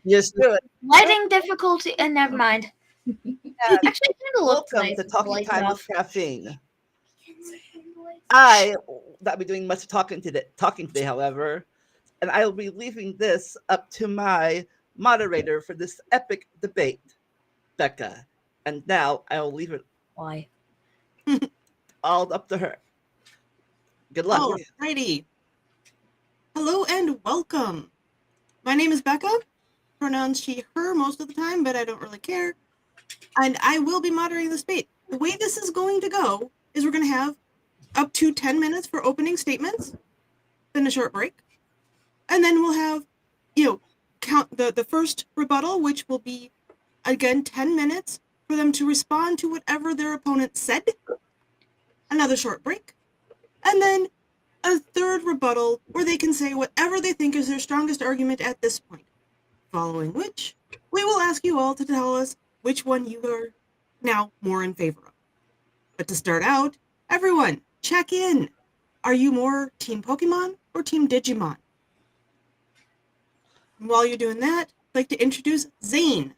Just do it. Lighting difficulty, and never mind. And Actually, it kind of looks welcome nice to with the Talking lights Time with off. Caffeine. I not be doing much talking today, however, and I will be leaving this up to my moderator for this epic debate, Becca. And now I will leave it Why? all up to her. Good luck. Alrighty. Hello and welcome. My name is Becca. Pronouns she, her most of the time, but I don't really care. And I will be moderating this debate. The way this is going to go is we're going to have up to 10 minutes for opening statements, then a short break. And then we'll have, count the first rebuttal, which will be, again, 10 minutes for them to respond to whatever their opponent said. Another short break. And then a third rebuttal where they can say whatever they think is their strongest argument at this point. Following which, we will ask you all to tell us which one you are now more in favor of. But to start out, everyone, check in. Are you more Team Pokemon or Team Digimon? And while you're doing that, I'd like to introduce Zane.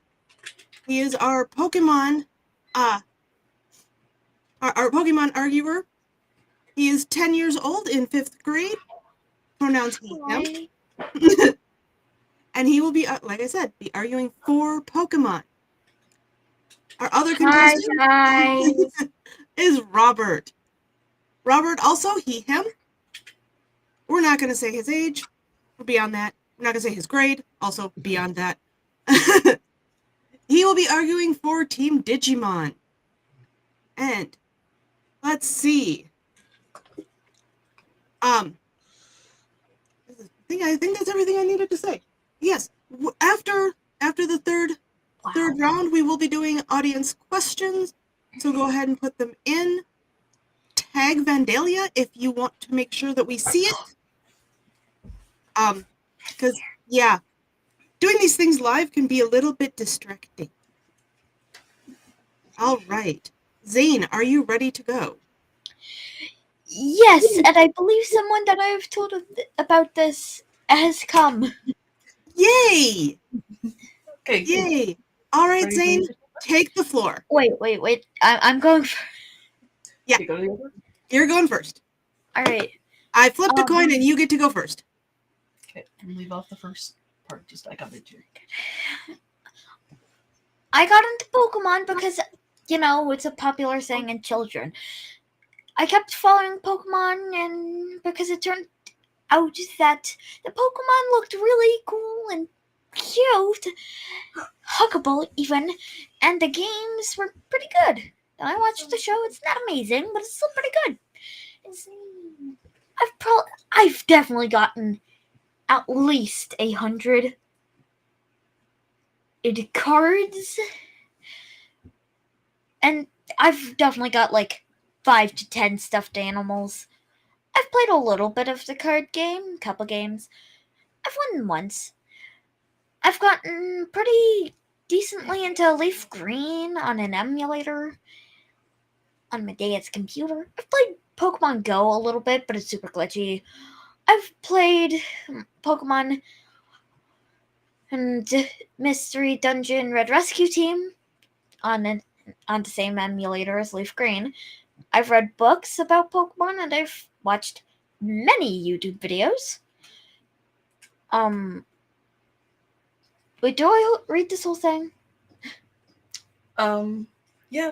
He is our Pokemon, our Pokemon arguer. He is 10 years old in 5th grade. Pronouns he, him. And he will be, like I said, be arguing for Pokemon. Our other contestant is Robert. Robert, also he, him. We're not going to say his age. We're beyond that. We're not going to say his grade. Also beyond that. He will be arguing for Team Digimon. And let's see. I think that's everything I needed to say. Yes, after the third round, we will be doing audience questions. So go ahead and put them in. Tag Vandalia if you want to make sure that we see it. Because doing these things live can be a little bit distracting. All right, Zane, are you ready to go? Yes, and I believe someone that I've told about this has come. Yay! Okay. Yay! All right, Zane, take the floor. Wait. I'm going for... Yeah, you're going first. All right. I flipped a coin and you get to go first. Okay, and leave off the first part. Just I got it too. I got into Pokemon because, it's a popular thing in children. I kept following Pokemon, and because it turned out that the Pokemon looked really cool and cute, huggable even, and the games were pretty good. I watched the show. It's not amazing, but it's still pretty good. I've definitely gotten at least 100 cards, and I've definitely got like 5 to 10 stuffed animals. I've played a little bit of the card game, couple games. I've won once. I've gotten pretty decently into Leaf Green on an emulator on my dad's computer. I've played Pokemon Go a little bit, but it's super glitchy. I've played Pokemon and Mystery Dungeon Red Rescue Team on the same emulator as Leaf Green. I've read books about Pokemon, and I've watched many YouTube videos. Wait, do I read this whole thing? Yeah.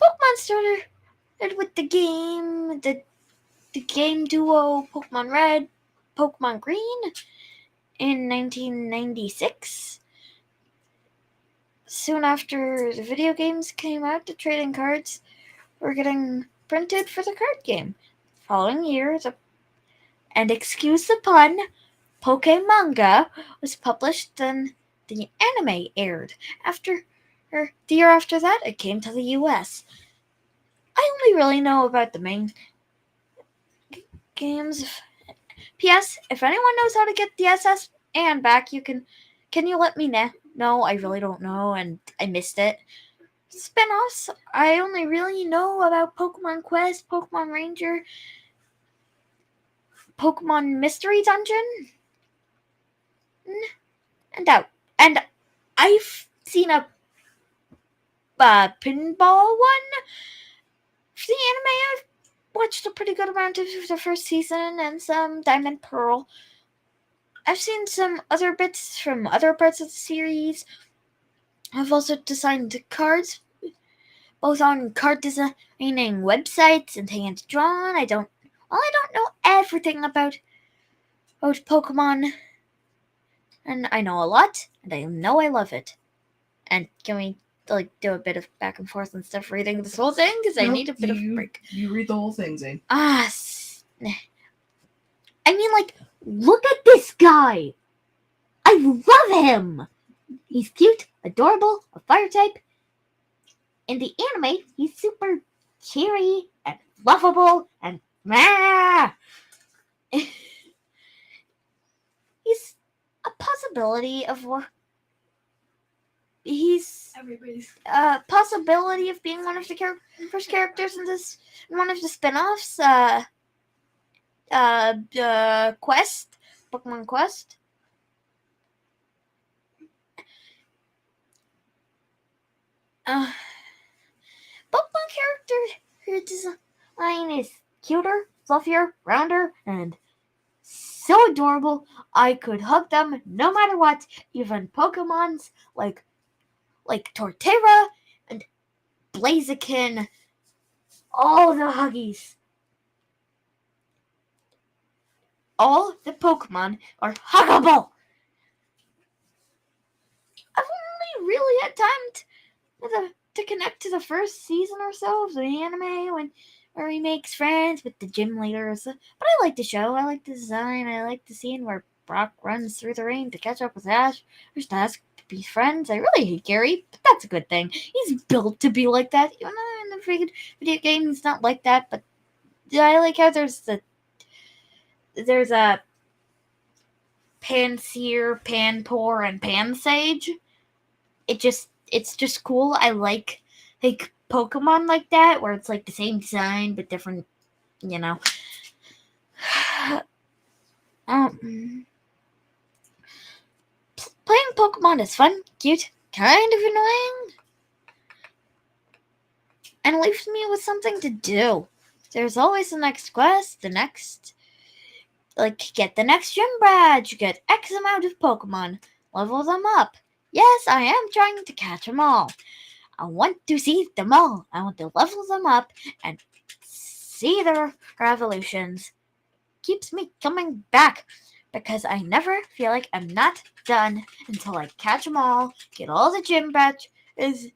Pokemon started with the game duo Pokemon Red, Pokemon Green in 1996. Soon after the video games came out, the trading cards were getting printed for the card game. The following year, and excuse the pun, Pokemanga was published, and the anime aired. The year after that, it came to the US. I only really know about the main games. P.S. If anyone knows how to get the SS and back, can you let me know? No, I really don't know, and I missed it. Spin-offs, I only really know about Pokemon Quest, Pokemon Ranger, Pokemon Mystery Dungeon, and I've seen a pinball one. For the anime, I've watched a pretty good amount of the first season and some Diamond Pearl. I've seen some other bits from other parts of the series. I've also designed cards, both on card designing websites and hand drawn. I don't know everything about Pokemon, and I know a lot, and I know I love it. And can we do a bit of back and forth and stuff reading this whole thing? Because I need a bit of a break. You read the whole thing, Zane. I mean, look at this guy! I love him! He's cute, adorable, a fire type. In the anime, he's super cheery and lovable and he's a possibility of he's Everybody's a possibility of being one of the first characters in one of the spin-offs. Quest, Pokemon Quest. Pokemon character design is cuter, fluffier, rounder, and so adorable. I could hug them no matter what. Even Pokemons like Torterra and Blaziken. All the huggies. All the Pokemon are huggable. I've only really had time to connect to the first season or so of the anime where he makes friends with the gym leaders. But I like the show. I like the design. I like the scene where Brock runs through the rain to catch up with Ash. There's to ask to be friends. I really hate Gary, but that's a good thing. He's built to be like that. Even though in the freaking video game he's not like that. But I like how there's a Panseer, Panpour, and Pansage. It's just cool. I like Pokemon like that, where it's the same design but different, Playing Pokemon is fun, cute, kind of annoying, and leaves me with something to do. There's always the next quest, get the next gym badge, get X amount of Pokemon, level them up. Yes, I am trying to catch them all. I want to see them all. I want to level them up and see their evolutions. Keeps me coming back because I never feel like I'm not done until I catch them all, get all the gym badges,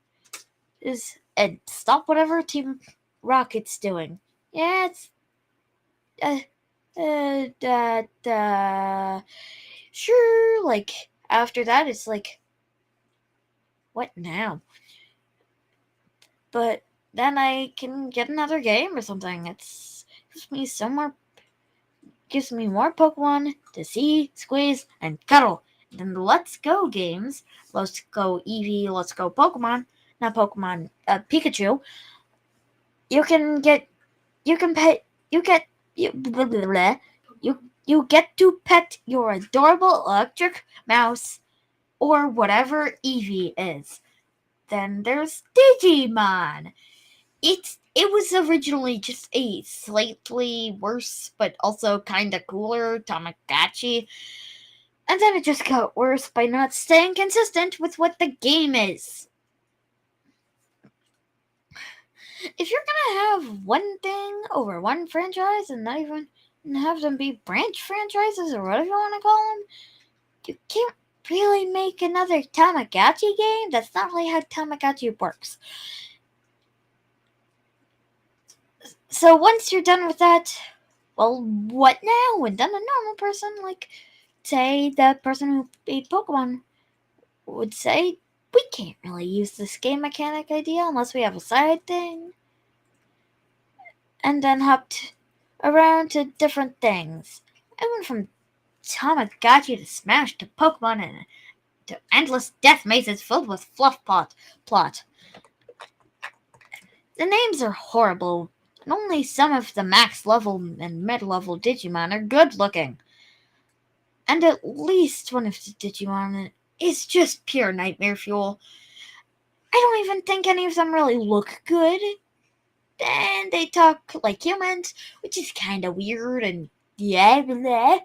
and stop whatever Team Rocket's doing. Yeah, it's sure. After that, it's what now? But then I can get another game or something. Gives me more Pokemon to see, squeeze, and cuddle. Then the Let's Go games, Let's Go Eevee, Let's Go Pokemon, not Pokemon, Pikachu. You get to pet your adorable electric mouse or whatever Eevee is. Then there's Digimon. It was originally just a slightly worse but also kind of cooler Tamagotchi. And then it just got worse by not staying consistent with what the game is. If you're gonna have one thing over one franchise and not even have them be branch franchises or whatever you want to call them, you can't really make another Tamagotchi game. That's not really how Tamagotchi works. So once you're done with that, well, what now? And then a normal person, say the person who made Pokemon, would say, we can't really use this game mechanic idea unless we have a side thing. And then hopped around to different things. I went from Tamagotchi to Smash to Pokemon and to endless death mazes filled with fluff plot. The names are horrible, and only some of the max level and mid-level Digimon are good looking. And at least one of the Digimon is just pure nightmare fuel. I don't even think any of them really look good. And they talk like humans, which is kind of weird and yeah, blah.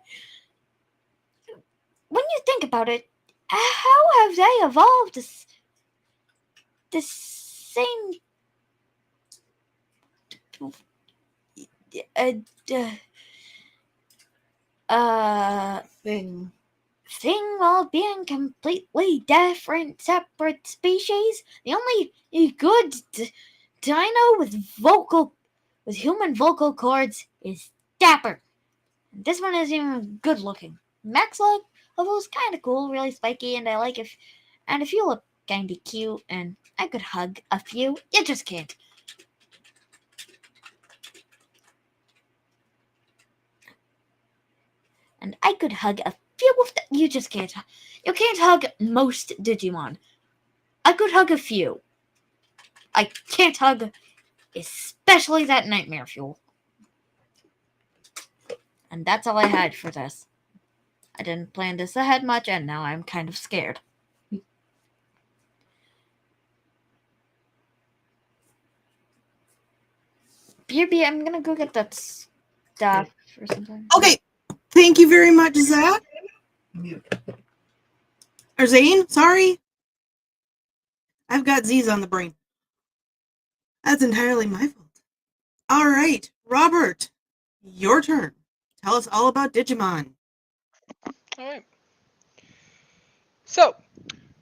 When you think about it, how have they evolved the same uh, uh, uh, Thing. thing while being completely different, separate species? The only good dino with human vocal cords is Dapper. This one isn't even good looking. Max level's kind of cool, really spiky, and I like if you look kind of cute, and I could hug a few. You just can't. And I could hug a few of them. You just can't. You can't hug most Digimon. I could hug a few. I can't hug, especially that nightmare fuel. And that's all I had for this. I didn't plan this ahead much, and now I'm kind of scared. BRB, I'm gonna go get that stuff or something. Okay, thank you very much, Zach. Mute. Or Zane, sorry. I've got Z's on the brain. That's entirely my fault. All right, Robert, your turn. Tell us all about Digimon. All right. So,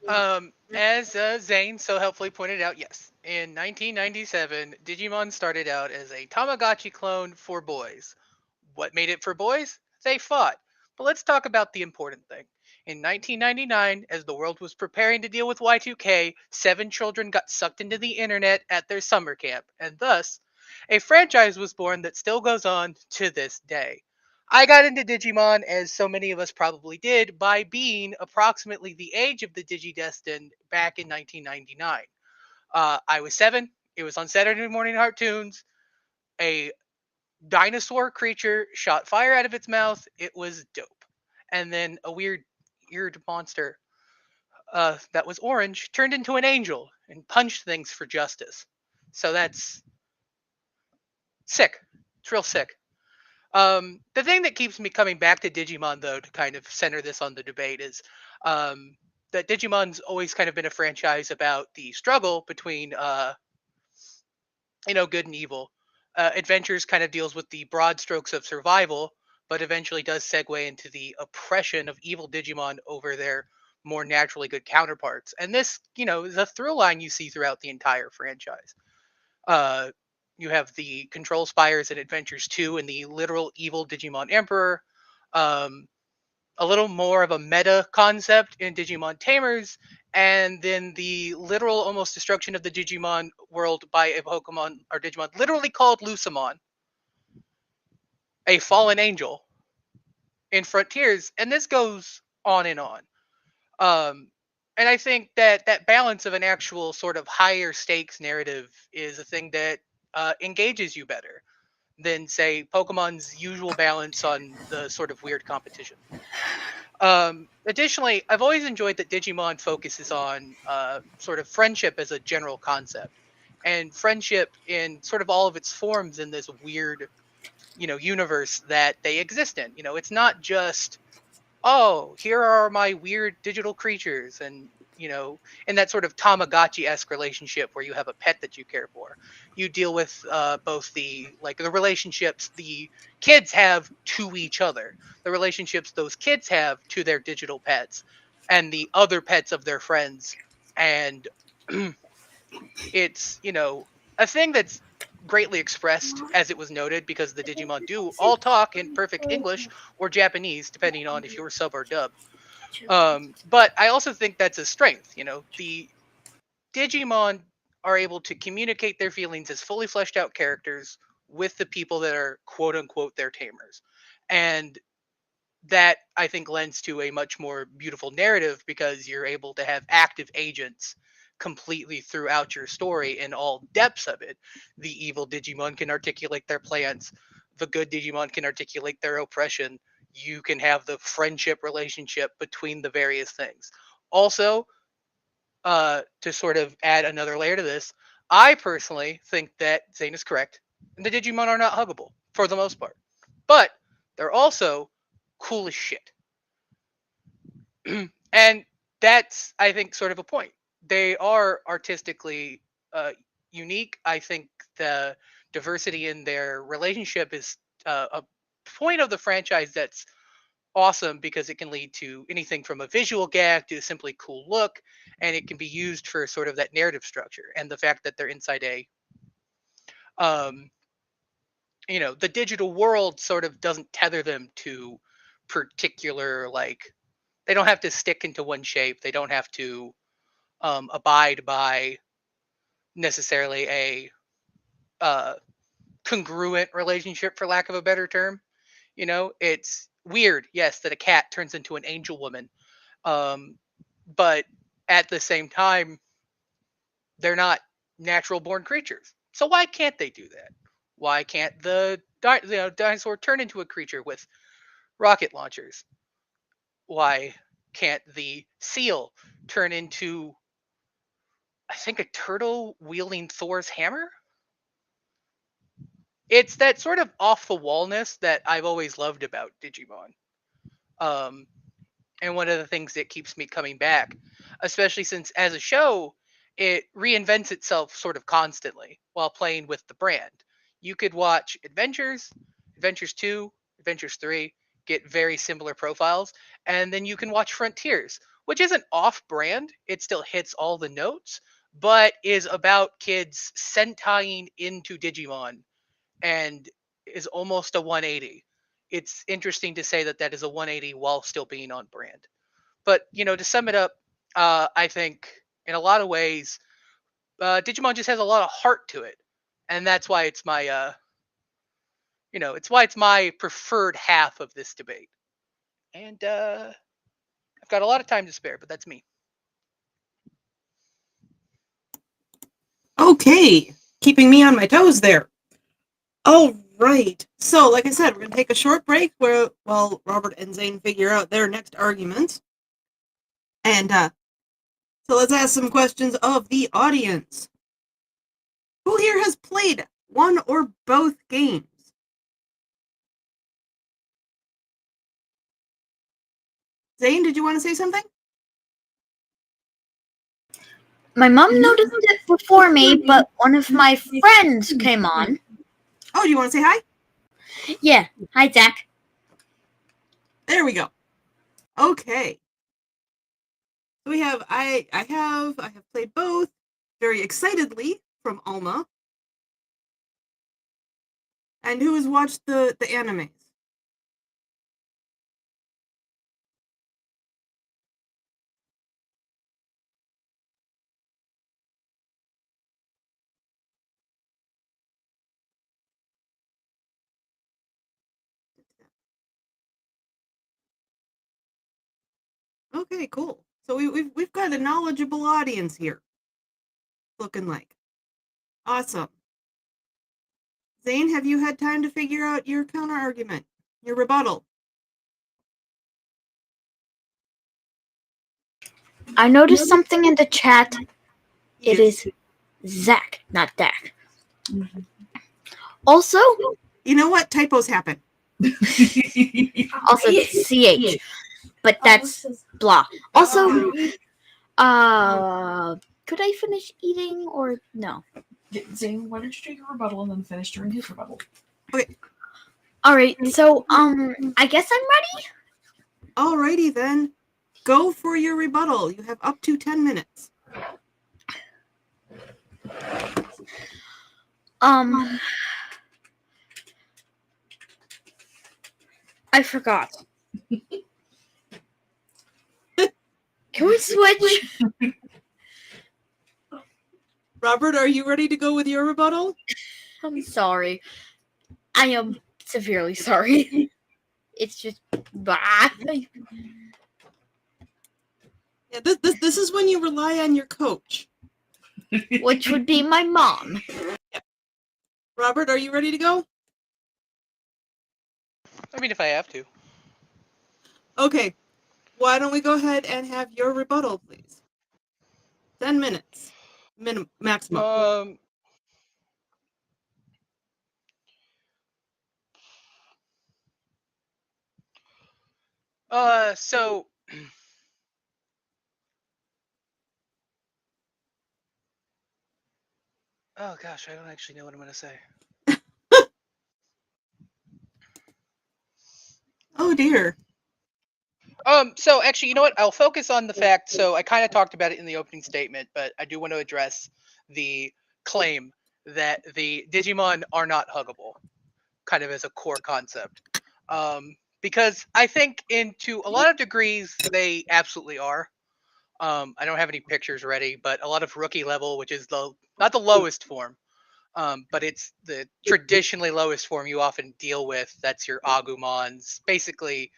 as Zane so helpfully pointed out, yes, in 1997, Digimon started out as a Tamagotchi clone for boys. What made it for boys? They fought. But let's talk about the important thing. In 1999, as the world was preparing to deal with Y2K, 7 children got sucked into the internet at their summer camp, and thus, a franchise was born that still goes on to this day. I got into Digimon, as so many of us probably did, by being approximately the age of the Digidestined back in 1999. I was 7. It was on Saturday morning cartoons. A dinosaur creature shot fire out of its mouth. It was dope. And then a weird eared monster that was orange turned into an angel and punched things for justice. So that's sick. It's real sick. The thing that keeps me coming back to Digimon, though, to kind of center this on the debate, is um, that Digimon's always kind of been a franchise about the struggle between, good and evil. Adventures kind of deals with the broad strokes of survival, but eventually does segue into the oppression of evil Digimon over their more naturally good counterparts. And this, is a through line you see throughout the entire franchise. Uh, you have the Control Spires in Adventures 2 and the literal evil Digimon Emperor. Um, a little more of a meta concept in Digimon Tamers, and then the literal almost destruction of the Digimon world by a Pokemon or Digimon literally called Lucamon, a fallen angel in Frontiers, and this goes on and on. Um, and I think that that balance of an actual sort of higher stakes narrative is a thing that engages you better than, say, Pokemon's usual balance on the sort of weird competition. Additionally, I've always enjoyed that Digimon focuses on sort of friendship as a general concept, and friendship in sort of all of its forms in this weird, universe that they exist in. It's not just, oh, here are my weird digital creatures, and in that sort of Tamagotchi-esque relationship where you have a pet that you care for. You deal with both the relationships the kids have to each other, the relationships those kids have to their digital pets, and the other pets of their friends, and it's a thing that's greatly expressed, as it was noted, because the Digimon do all talk in perfect English or Japanese, depending on if you're sub or dub. But I also think that's a strength. The Digimon are able to communicate their feelings as fully fleshed out characters with the people that are quote unquote their tamers. And that I think lends to a much more beautiful narrative because you're able to have active agents completely throughout your story in all depths of it. The evil Digimon can articulate their plans, the good Digimon can articulate their oppression. You can have the friendship relationship between the various things. Also, to sort of add another layer to this, I personally think that Zane is correct, and the Digimon are not huggable for the most part, but they're also cool as shit. And that's, I think, sort of a point. They are artistically unique. I think the diversity in their relationship is a point of the franchise that's awesome because it can lead to anything from a visual gag to a simply cool look, and it can be used for sort of that narrative structure. And the fact that they're inside um, the digital world sort of doesn't tether them to particular, like, they don't have to stick into one shape. They don't have to abide by necessarily a uh, congruent relationship, for lack of a better term. It's weird, yes, that a cat turns into an angel woman, um, but at the same time, they're not natural born creatures. So why can't they do that? Why can't the dinosaur turn into a creature with rocket launchers? Why can't the seal turn into, I think, a turtle wielding Thor's hammer? It's that sort of off the wallness that I've always loved about Digimon. Um, and one of the things that keeps me coming back, especially since as a show, it reinvents itself sort of constantly while playing with the brand. You could watch Adventures 2, Adventures 3, get very similar profiles, and then you can watch Frontiers, which isn't off brand, it still hits all the notes, but is about kids sentaiing into Digimon and is almost a 180. It's interesting to say that that is a 180 while still being on brand. But to sum it up, I think in a lot of ways, Digimon just has a lot of heart to it, and that's why it's my, it's why it's my preferred half of this debate. And I've got a lot of time to spare, but that's me. Okay, keeping me on my toes there. All right. So, like I said, we're going to take a short break while Robert and Zane figure out their next arguments. And so let's ask some questions of the audience. Who here has played one or both games? Zane, did you want to say something? My mom noticed it before me, but one of my friends came on. Oh, do you want to say hi? Yeah. Hi, Zach. There we go. Okay. So we have I have played both very excitedly from Alma. And who has watched the animes? Okay, cool. So we've got a knowledgeable audience here. Looking like. Awesome. Zane, have you had time to figure out your counter argument? Your rebuttal? I noticed something in the chat. It Yes. is Zach, not Dak. Also, You know what? Typos happen. also it's CH, but that's blah. Also, could I finish eating or no? Zane, why don't you take your rebuttal and then finish during his rebuttal? All right, so I guess I'm ready. Alrighty then. Go for your rebuttal. You have up to 10 minutes. I forgot. Can we switch? Robert, are you ready to go with your rebuttal? I'm sorry. I am severely sorry. It's just bah. Yeah, this is when you rely on your coach. Which would be my mom. Robert, are you ready to go? I mean, if I have to. Okay. why don't we go ahead and have your rebuttal, please? 10 minutes. Maximum. Um. So. Oh gosh, I don't actually know what I'm gonna say. Oh dear. So actually, you know what? I'll focus on the fact. So I kind of talked about it in the opening statement, but I do want to address the claim that the Digimon are not huggable, kind of as a core concept. Because I think, into a lot of degrees, they absolutely are. I don't have any pictures ready, but a lot of rookie level, which is the not the lowest form, but it's the traditionally lowest form you often deal with. That's your Agumons, basically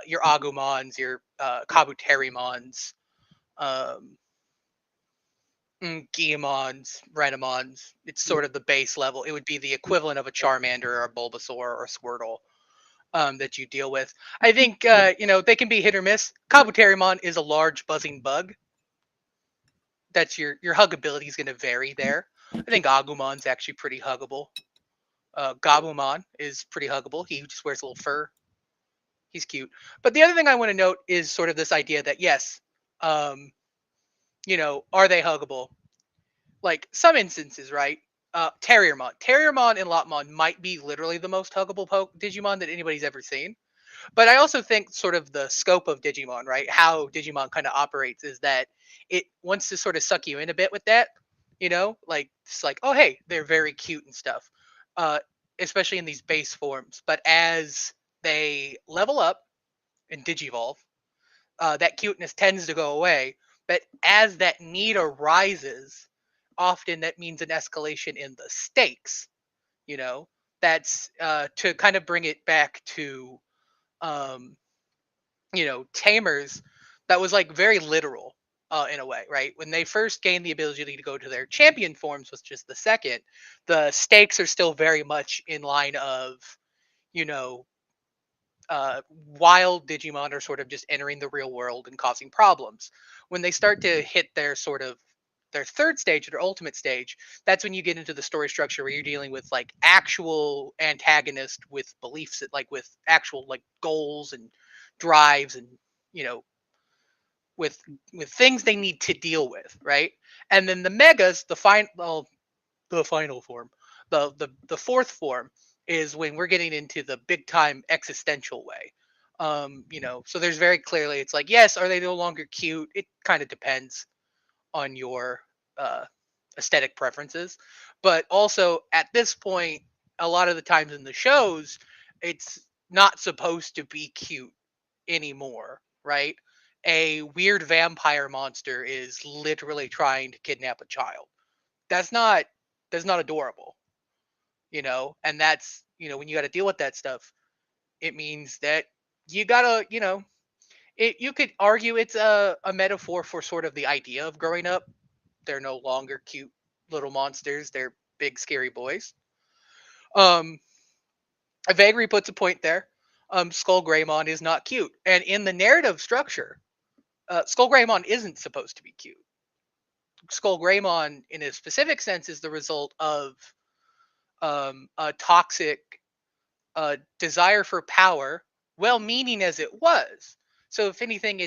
your Agumons, your Kabuterimons, um, Guillemons, Renamons. It's sort of the base level. It would be the equivalent of a Charmander or a Bulbasaur or a Squirtle that you deal with. I think they can be hit or miss. Kabuterimon is a large buzzing bug. That's your huggability is going to vary there. I think Agumon's actually pretty huggable. Gabumon is pretty huggable. He just wears a little fur. He's cute. But the other thing I want to note is sort of this idea that yes, um, are they huggable? Like some instances, right? Terriermon and Lopmon might be literally the most huggable Digimon that anybody's ever seen. But I also think sort of the scope of Digimon, right? How Digimon kind of operates is that it wants to sort of suck you in a bit with that, like it's like, oh hey, they're very cute and stuff, uh, especially in these base forms. But as they level up and digivolve, that cuteness tends to go away. But as that need arises, often that means an escalation in the stakes. You know, that's to kind of bring it back to um, tamers. That was like very literal in a way, right? When they first gained the ability to go to their champion forms, was just the second. The stakes are still very much in line of you know wild Digimon are sort of just entering the real world and causing problems. When they start to hit their sort of their third stage, their ultimate stage, that's when you get into the story structure where you're dealing with like actual antagonist with beliefs, like with actual like goals and drives and you know with with things they need to deal with, right? And then the megas, the final form, the fourth form is when we're getting into the big time existential way. So there's very clearly it's like, yes, are they no longer cute? It kind of depends on your uh, aesthetic preferences, but also at this point, a lot of the times in the shows, it's not supposed to be cute anymore, right? A weird vampire monster is literally trying to kidnap a child. That's not that's not adorable, and that's when you got to deal with that stuff, it means that you gotta you could argue it's a metaphor for sort of the idea of growing up. They're no longer cute little monsters, they're big scary boys. um Vagary puts a point there. Skull Greymon is not cute, and in the narrative structure, Skull Greymon isn't supposed to be cute. Skull Greymon in a specific sense is the result of a toxic desire for power, well-meaning as it was. So, if anything,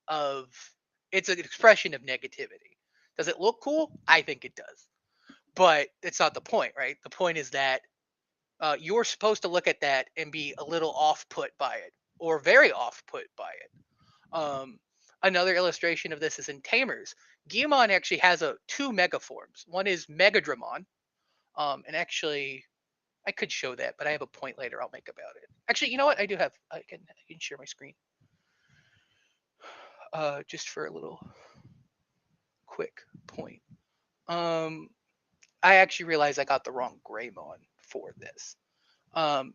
of it's an expression of negativity. Does it look cool? I think it does, but it's not the point, right? The point is that you're supposed to look at that and be a little off-put by it, or very off-put by it. Another illustration of this is in Tamers. Guillemon actually has two mega forms. One is Megadramon, and actually I could show that, but I have a point later I'll make about it. Actually, you know what? I can share my screen. Just for a little quick point. Um, I actually realized I got the wrong Greymon for this.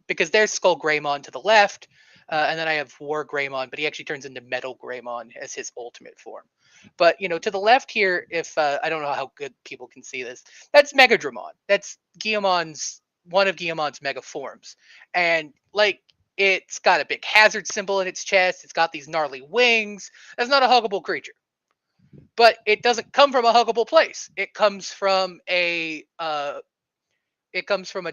Because there's Skull Greymon to the left, and then I have War Greymon, but he actually turns into Metal Greymon as his ultimate form. But to the left here, if I don't know how good people can see this, that's Megadramon. That's Guillemon's one of Guillemon's mega forms, and like It's got a big hazard symbol in its chest. It's got these gnarly wings. That's not a huggable creature. But it doesn't come from a huggable place. It comes from a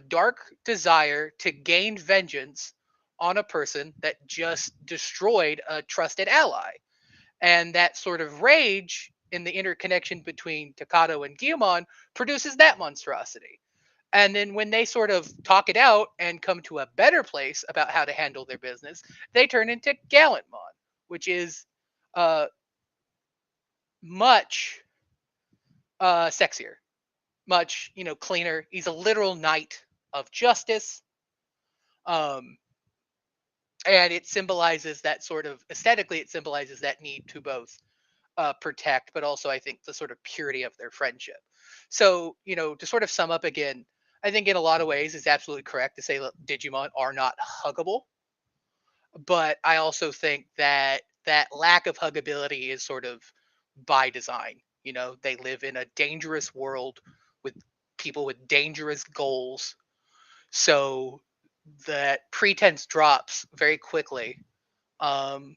dark desire to gain vengeance on a person that just destroyed a trusted ally. And that sort of rage in the interconnection between Takato and Gyumon produces that monstrosity. And then when they sort of talk it out and come to a better place about how to handle their business, they turn into Gallantmon, which is uh, much sexier, much cleaner. He's a literal knight of justice, um, and it symbolizes that sort of aesthetically. It symbolizes that need to both protect, but also I think the sort of purity of their friendship. So to sort of sum up again, I think in a lot of ways it's absolutely correct to say that Digimon are not huggable, but I also think that that lack of huggability is sort of by design. They live in a dangerous world with people with dangerous goals. So that pretense drops very quickly um,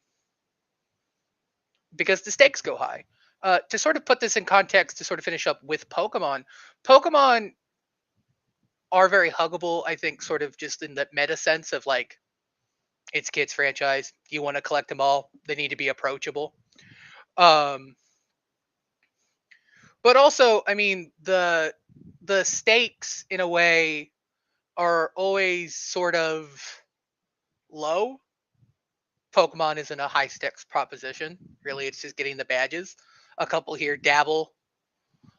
because the stakes go high. To sort of put this in context, to sort of finish up with Pokemon are very huggable, I think, sort of just in the meta sense of like, it's kids franchise. You want to collect them all. They need to be approachable. Um, but also, I mean, the stakes in a way are always sort of low. Pokemon isn't a high stakes proposition. Really, it's just getting the badges. A couple here dabble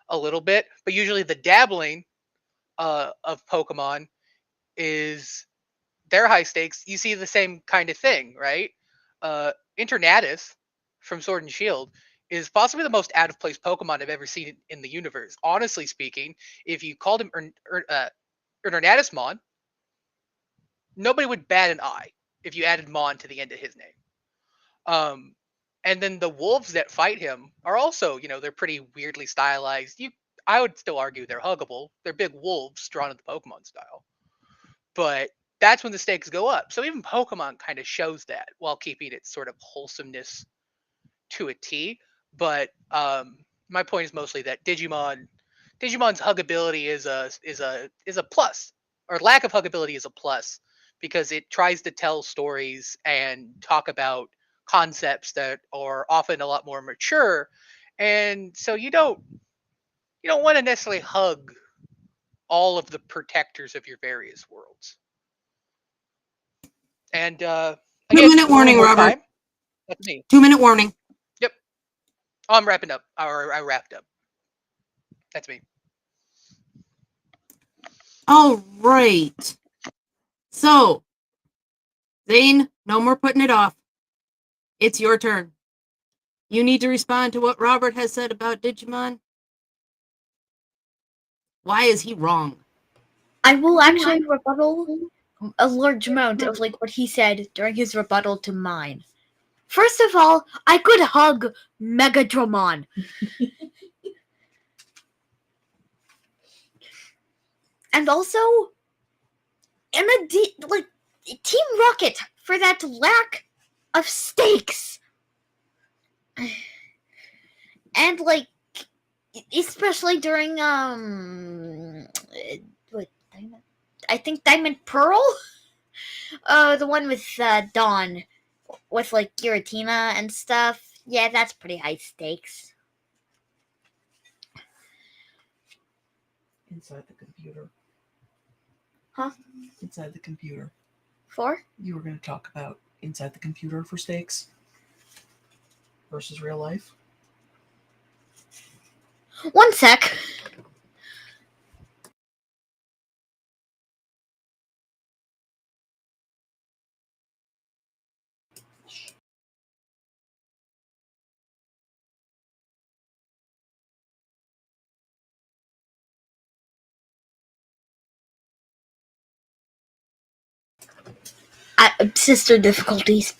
a little bit, but usually the dabbling of Pokemon is their high stakes. You see the same kind of thing, right? Internatus from Sword and Shield is possibly the most out of place Pokemon I've ever seen in the universe. Honestly speaking, if you called him Internatusmon, nobody would bat an eye if you added Mon to the end of his name. Um, and then the wolves that fight him are also, they're pretty weirdly stylized. I would still argue they're huggable. They're big wolves drawn in the Pokemon style. But that's when the stakes go up. So even Pokemon kind of shows that while keeping its sort of wholesomeness to a T. But my point is mostly that Digimon's huggability is a plus, or lack of huggability is a plus, because it tries to tell stories and talk about concepts that are often a lot more mature, and so you don't want to necessarily hug all of the protectors of your various worlds. And again, 2-minute a little warning, more Robert. time. That's me. 2-minute warning. Yep. Oh, I'm wrapping up. I wrapped up. That's me. All right. So, Zane, no more putting it off. It's your turn. You need to respond to what Robert has said about Digimon. Why is he wrong? I will actually rebuttal a large amount of like what he said during his rebuttal to mine. First of all, I could hug Megadramon. And also, like Team Rocket for that lack of stakes. And like, especially during what Diamond? I think Diamond Pearl. The one with Dawn, with like Giratina and stuff. Yeah, that's pretty high stakes. Inside the computer. Huh? Inside the computer. For? You were going to talk about inside the computer for stakes versus real life. One sec. Sister difficulties.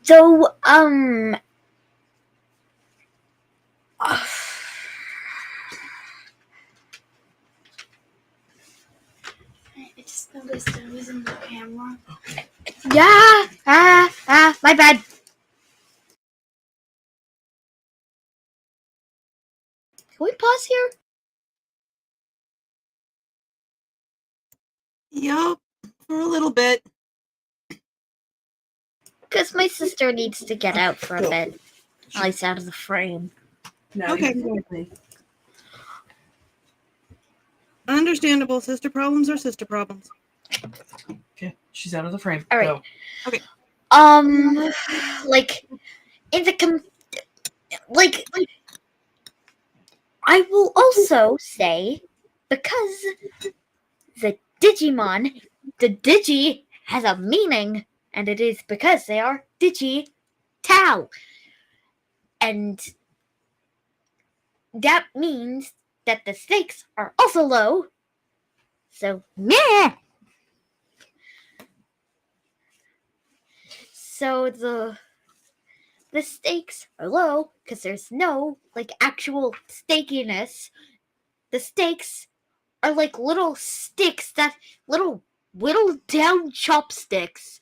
So, it's the longest I'm using the camera. Yeah. My bad. Can we pause here? Yup, for a little bit. Because my sister needs to get out for a Go. bit. At least out of the frame. Now Okay. you can go with me. Understandable. Sister problems are sister problems. Okay, she's out of the frame. All right. Go. Like in the like I will also say because the Digimon, the Digi has a meaning, and it is because they are digital, and that means that the stakes are also low. So meh. So the stakes are low because there's no like actual stakiness. The stakes are like little sticks that little whittled down chopsticks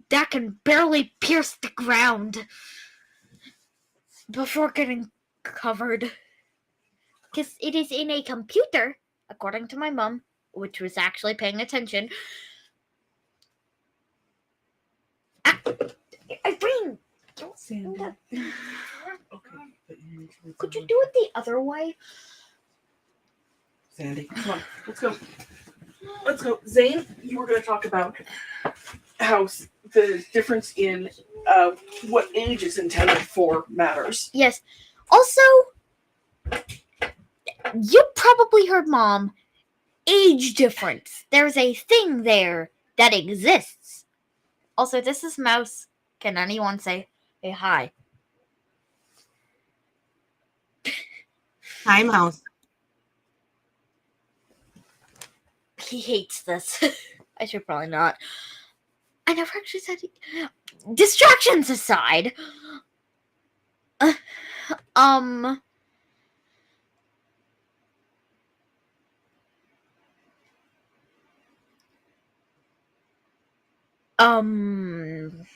that can barely pierce the ground before getting covered. Because it is in a computer, according to my mom, which was actually paying attention. Irene! Sandy. Okay, but you need to Could you do it the other way? Sandy, come on, let's go. Let's go. Zane, you were going to talk about how the difference in what age is intended for matters. Yes. Also, you probably heard Mom. Age difference. There's a thing there that exists. Also, this is Mouse. Can anyone say hi? Hi, Mouse. He hates this. I should probably not. I never actually said distractions aside. Um um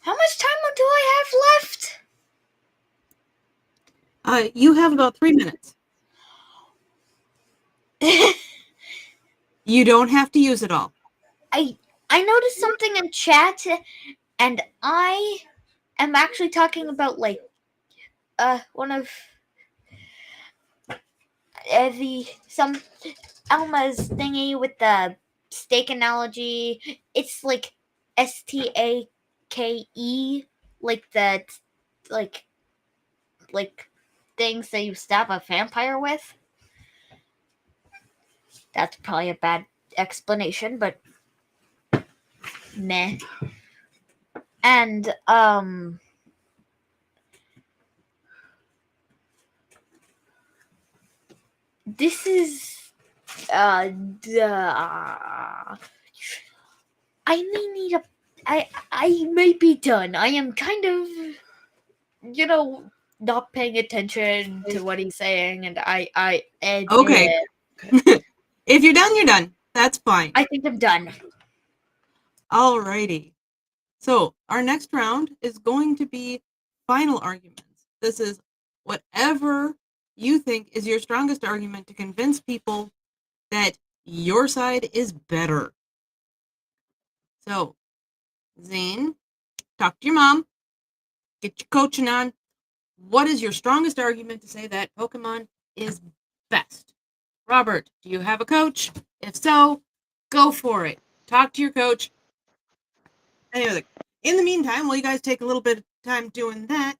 how much time do I have left? You have about 3 minutes. You don't have to use it all. I noticed something in chat, and I am actually talking about like one of some Elma's thingy with the steak analogy. It's like STAKE, like that, like things that you stab a vampire with. That's probably a bad explanation, but meh. And this is I may need a I may be done. I am kind of not paying attention to what he's saying, and I Okay. If you're done, you're done. That's fine. I think I'm done. Alrighty. So our next round is going to be final arguments. This is whatever you think is your strongest argument to convince people that your side is better. So, Zane, talk to your mom. Get your coaching on. What is your strongest argument to say that Pokemon is best? Robert, do you have a coach? If so, go for it. Talk to your coach. Anyway, in the meantime, while you guys take a little bit of time doing that,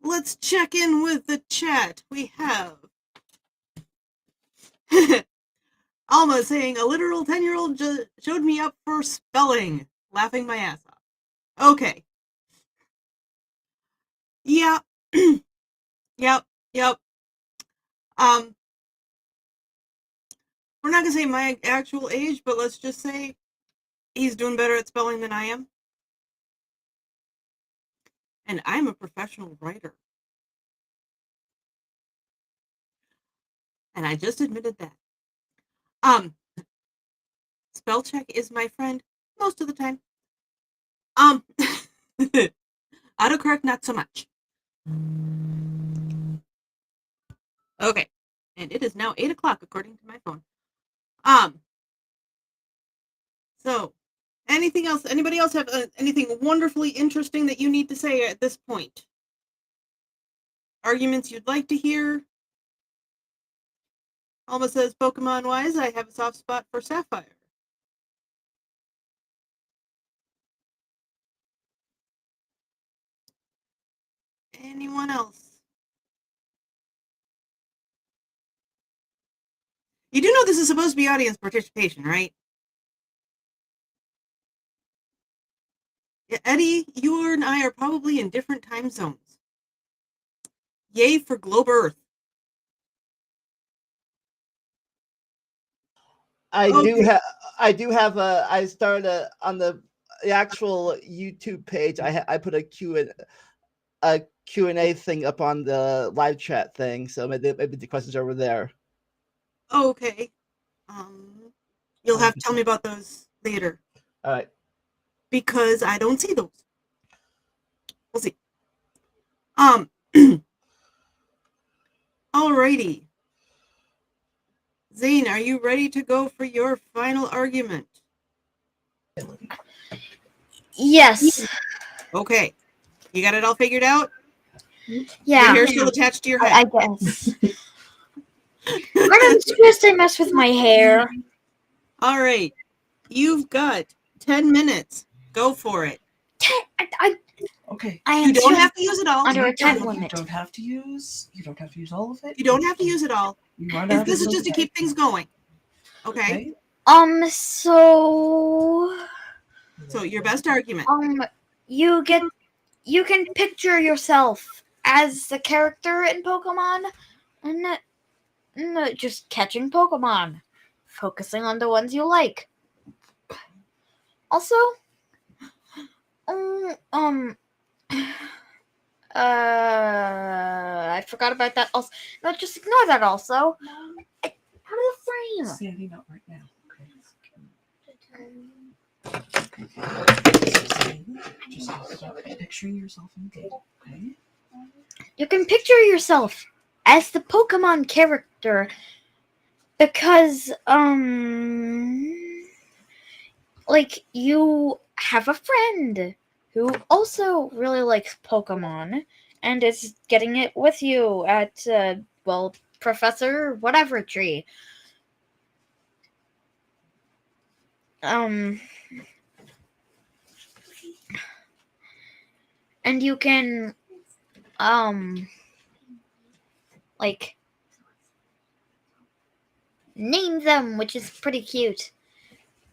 let's check in with the chat. We have Alma saying a literal 10-year-old showed me up for spelling, laughing my ass off. Okay. Yeah. Yep. We're not gonna say my actual age, but let's just say he's doing better at spelling than I am. And I'm a professional writer. And I just admitted that. Spell check is my friend most of the time. Autocorrect not so much. Okay. And it is now 8 o'clock according to my phone. So anything else? Anybody else have anything wonderfully interesting that you need to say at this point? Arguments you'd like to hear? Alma says, Pokemon wise, I have a soft spot for Sapphire. Anyone else? You do know this is supposed to be audience participation, right? Yeah, Eddie, you and I are probably in different time zones. Yay for Globe Earth. I do Okay. have. I do have a. I started on the actual YouTube page. I put a Q&A thing up on the live chat thing. So maybe the questions are over there. Okay. You'll have to tell me about those later All right. because I don't see those. We'll see. Alrighty. Zane, are you ready to go for your final argument? Yes. Okay. You got it all figured out? Your Yeah. hair still attached to your I head? guess. I'm stressed I mess with my hair. All right. You've got 10 minutes. Go for it. Okay. I You am don't still have to use it all. under a time You limit. don't have to use all of it. You don't have to use it all. You run out This of is just to keep things going. Okay? So your best argument. You can picture yourself as the character in Pokemon and just catching Pokemon, focusing on the ones you like. Also, I forgot about that. Also, no, just ignore that. Also, out of the frame. Sandy, not right now. Just stop picturing yourself in the game. Okay. You can picture yourself as the Pokemon character because like you have a friend who also really likes Pokemon and is getting it with you at Professor whatever tree. And you can like name them, which is pretty cute.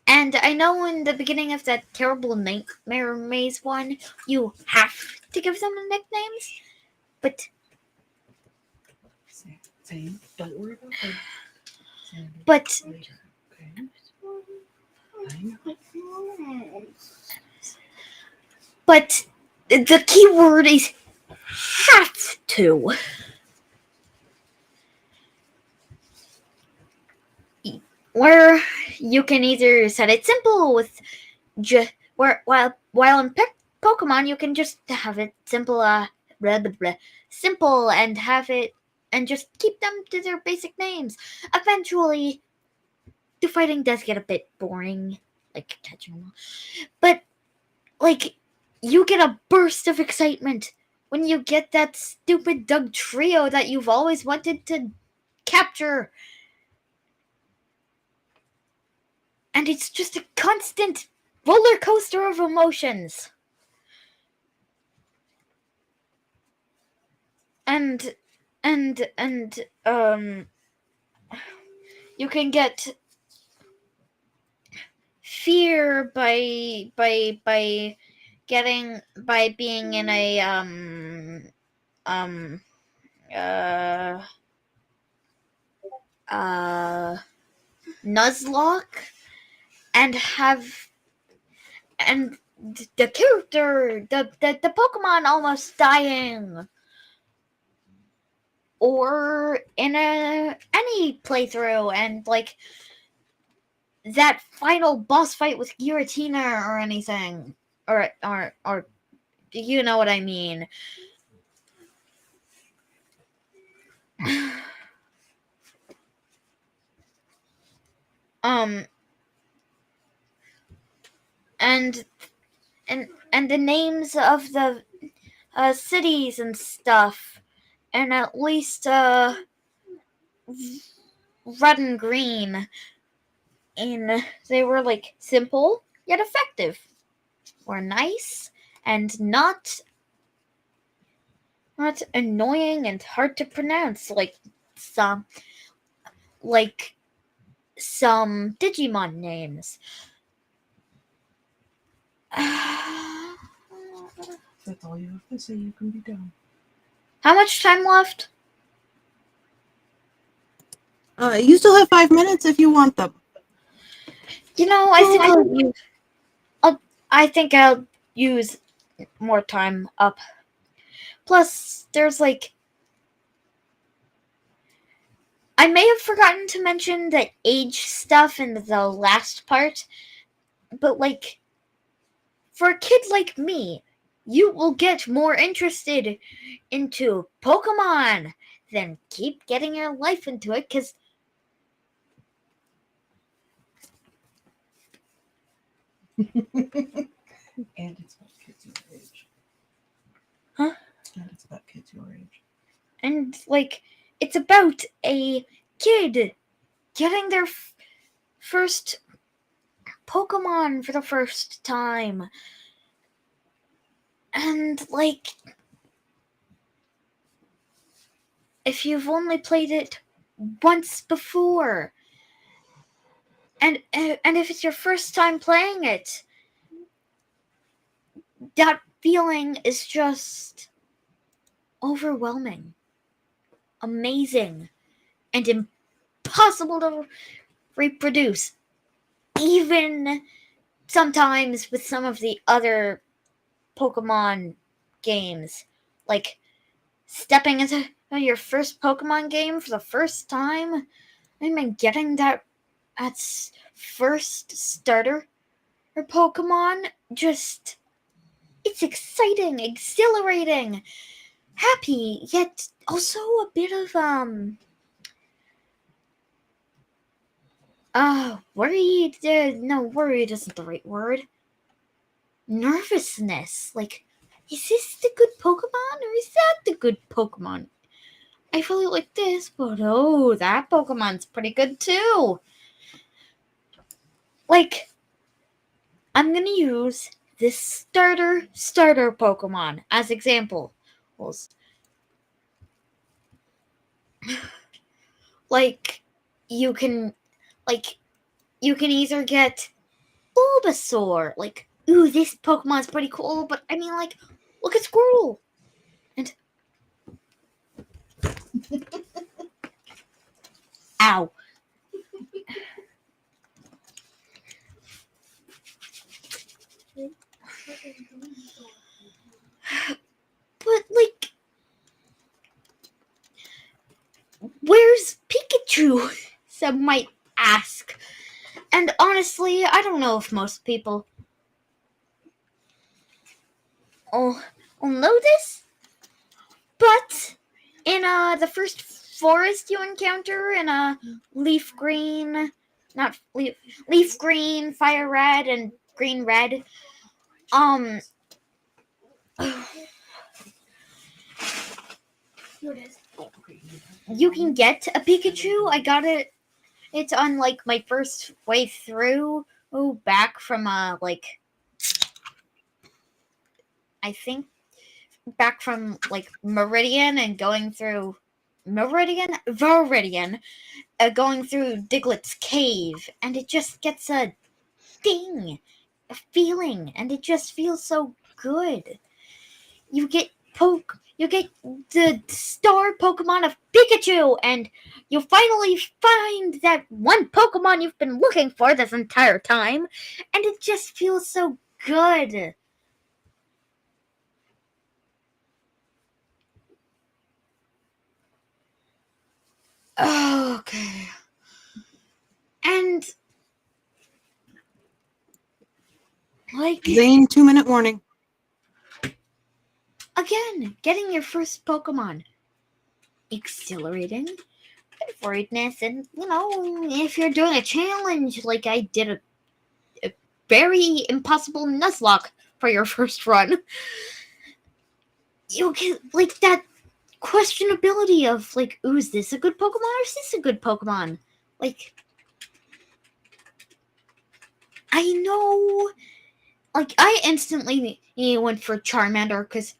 And I know in the beginning of that terrible Nightmare Maze one, you have to give them nicknames, but Zane, don't worry about that. but Later, okay? I know. but the key word is have to. Where you can either set it simple with while in Pokemon you can just have it simple blah, blah, blah, simple and have it and just keep them to their basic names. Eventually the fighting does get a bit boring, like catching them all. But like you get a burst of excitement when you get that stupid Doug trio that you've always wanted to capture. And it's just a constant roller coaster of emotions. And you can get fear by being in a Nuzlocke and the character the Pokemon almost dying, or in any any playthrough, and like that final boss fight with Giratina or anything, or you know what I mean. um and and the names of the cities and stuff, and at least red and green, and they were like simple yet effective, were nice and not annoying and hard to pronounce some like some Digimon names. How That's all you have to say. You can be done. much time left? You still have 5 minutes if you want them. You know, I think I'll use more time up. Plus, there's like I may have forgotten to mention the age stuff in the last part, but like for a kid like me, you will get more interested into Pokemon than keep getting your life into it, because And it's about kids your age. Huh? And it's about kids your age. and like it's about a kid getting their first Pokemon for the first time. And like if you've only played it once before, and if it's your first time playing it, that feeling is just overwhelming, amazing, and impossible to reproduce, even sometimes with some of the other Pokemon games. Like stepping into your first Pokemon game for the first time, and then getting that at first starter or Pokemon, just it's exciting, exhilarating, happy, yet also a bit of worried. No, worried isn't the right word. Nervousness. Like, is this the good Pokemon or is that the good Pokemon? I feel it like this, but oh, that Pokemon's pretty good too. Like, I'm gonna use this starter Pokemon as examples. Like, you can either get Bulbasaur. Like, ooh, this Pokemon's pretty cool, but I mean, like, look at Squirtle. And ow. But like, where's Pikachu? Some might ask. And honestly, I don't know if most people will know this, but in the first forest you encounter in a leaf green, not leaf green, fire red, and green red, you can get a Pikachu. I got it. It's on like my first way through. Oh, back from like I think back from like Meridian and going through Viridian, going through Diglett's cave, and it just gets a ding, a feeling, and it just feels so good. You get the star Pokemon of Pikachu, and you finally find that one Pokemon you've been looking for this entire time, and it just feels so good. Okay. Zane, 2-minute warning. Again, getting your first Pokemon. Exhilarating. Good for itness, and if you're doing a challenge like I did a very impossible Nuzlocke for your first run, you get like that questionability of like, ooh, is this a good Pokemon or is this a good Pokemon? Like, I know, like, I instantly went for Charmander because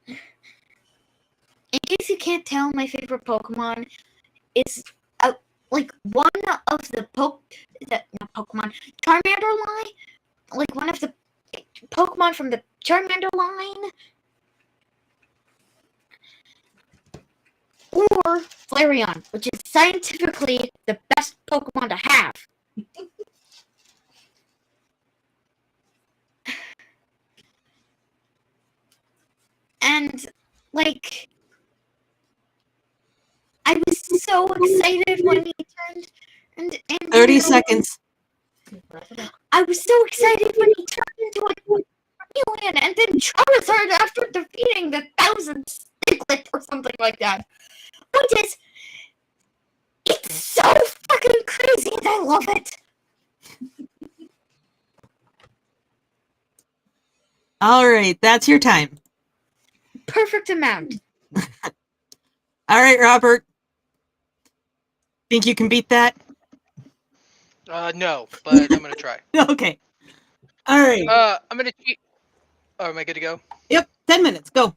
in case you can't tell, my favorite Pokemon is like one of the Pokemon Charmander line, like one of the Pokemon from the Charmander line, or Flareon, which is scientifically the best Pokemon to have. And like, I was so excited when he turned, and 30 seconds. I was so excited when he turned into a chameleon, and then Charizard after defeating the 1,000 Sticklet or something like that. Point is, it's so fucking crazy, and I love it. All right, that's your time. Perfect amount. All right, Robert. Think you can beat that? No, but I'm gonna try. Okay. All right. I'm gonna cheat. Oh, am I good to go? Yep, 10 minutes. Go.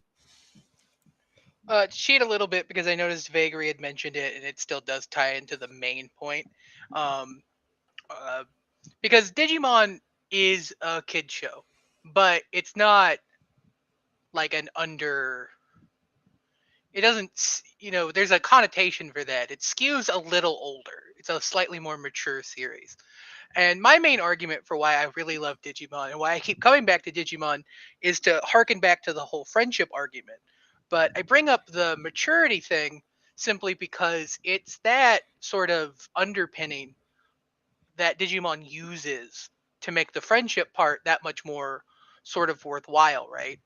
Cheat a little bit because I noticed Vagary had mentioned it, and it still does tie into the main point. Um, because Digimon is a kid show, but it's not like an under. It doesn't, there's a connotation for that. It skews a little older. It's a slightly more mature series. And my main argument for why I really love Digimon and why I keep coming back to Digimon is to harken back to the whole friendship argument. But I bring up the maturity thing simply because it's that sort of underpinning that Digimon uses to make the friendship part that much more sort of worthwhile, right?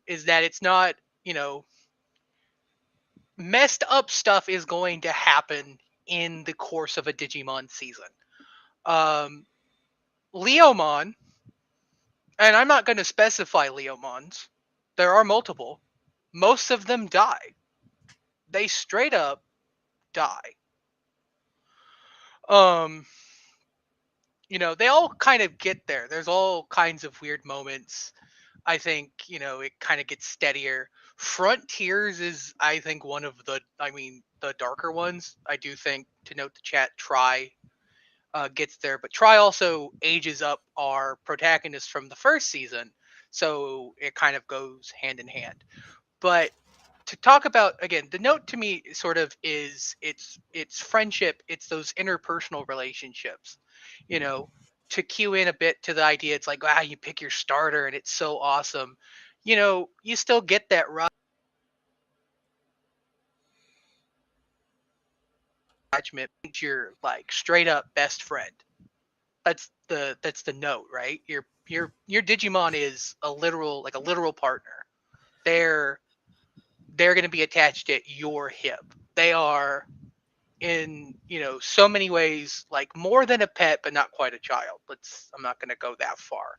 Is that it's not, messed up stuff is going to happen in the course of a Digimon season. Leomon, and I'm not going to specify Leomons, there are multiple. Most of them die. They straight up die. Um, they all kind of get there. There's all kinds of weird moments. I think, it kind of gets steadier. Frontiers is, I think, one of the darker ones. I do think, to note the chat, Try gets there, but Try also ages up our protagonist from the first season, so it kind of goes hand in hand. But to talk about again, the note to me sort of is it's friendship, it's those interpersonal relationships, you know, to cue in a bit to the idea. It's like, you pick your starter and it's so awesome. You still get that attachment. Your like straight up best friend. That's the note, right? Your Digimon is a literal partner. They're they're going to be attached at your hip. They are in so many ways like more than a pet, but not quite a child. I'm not going to go that far.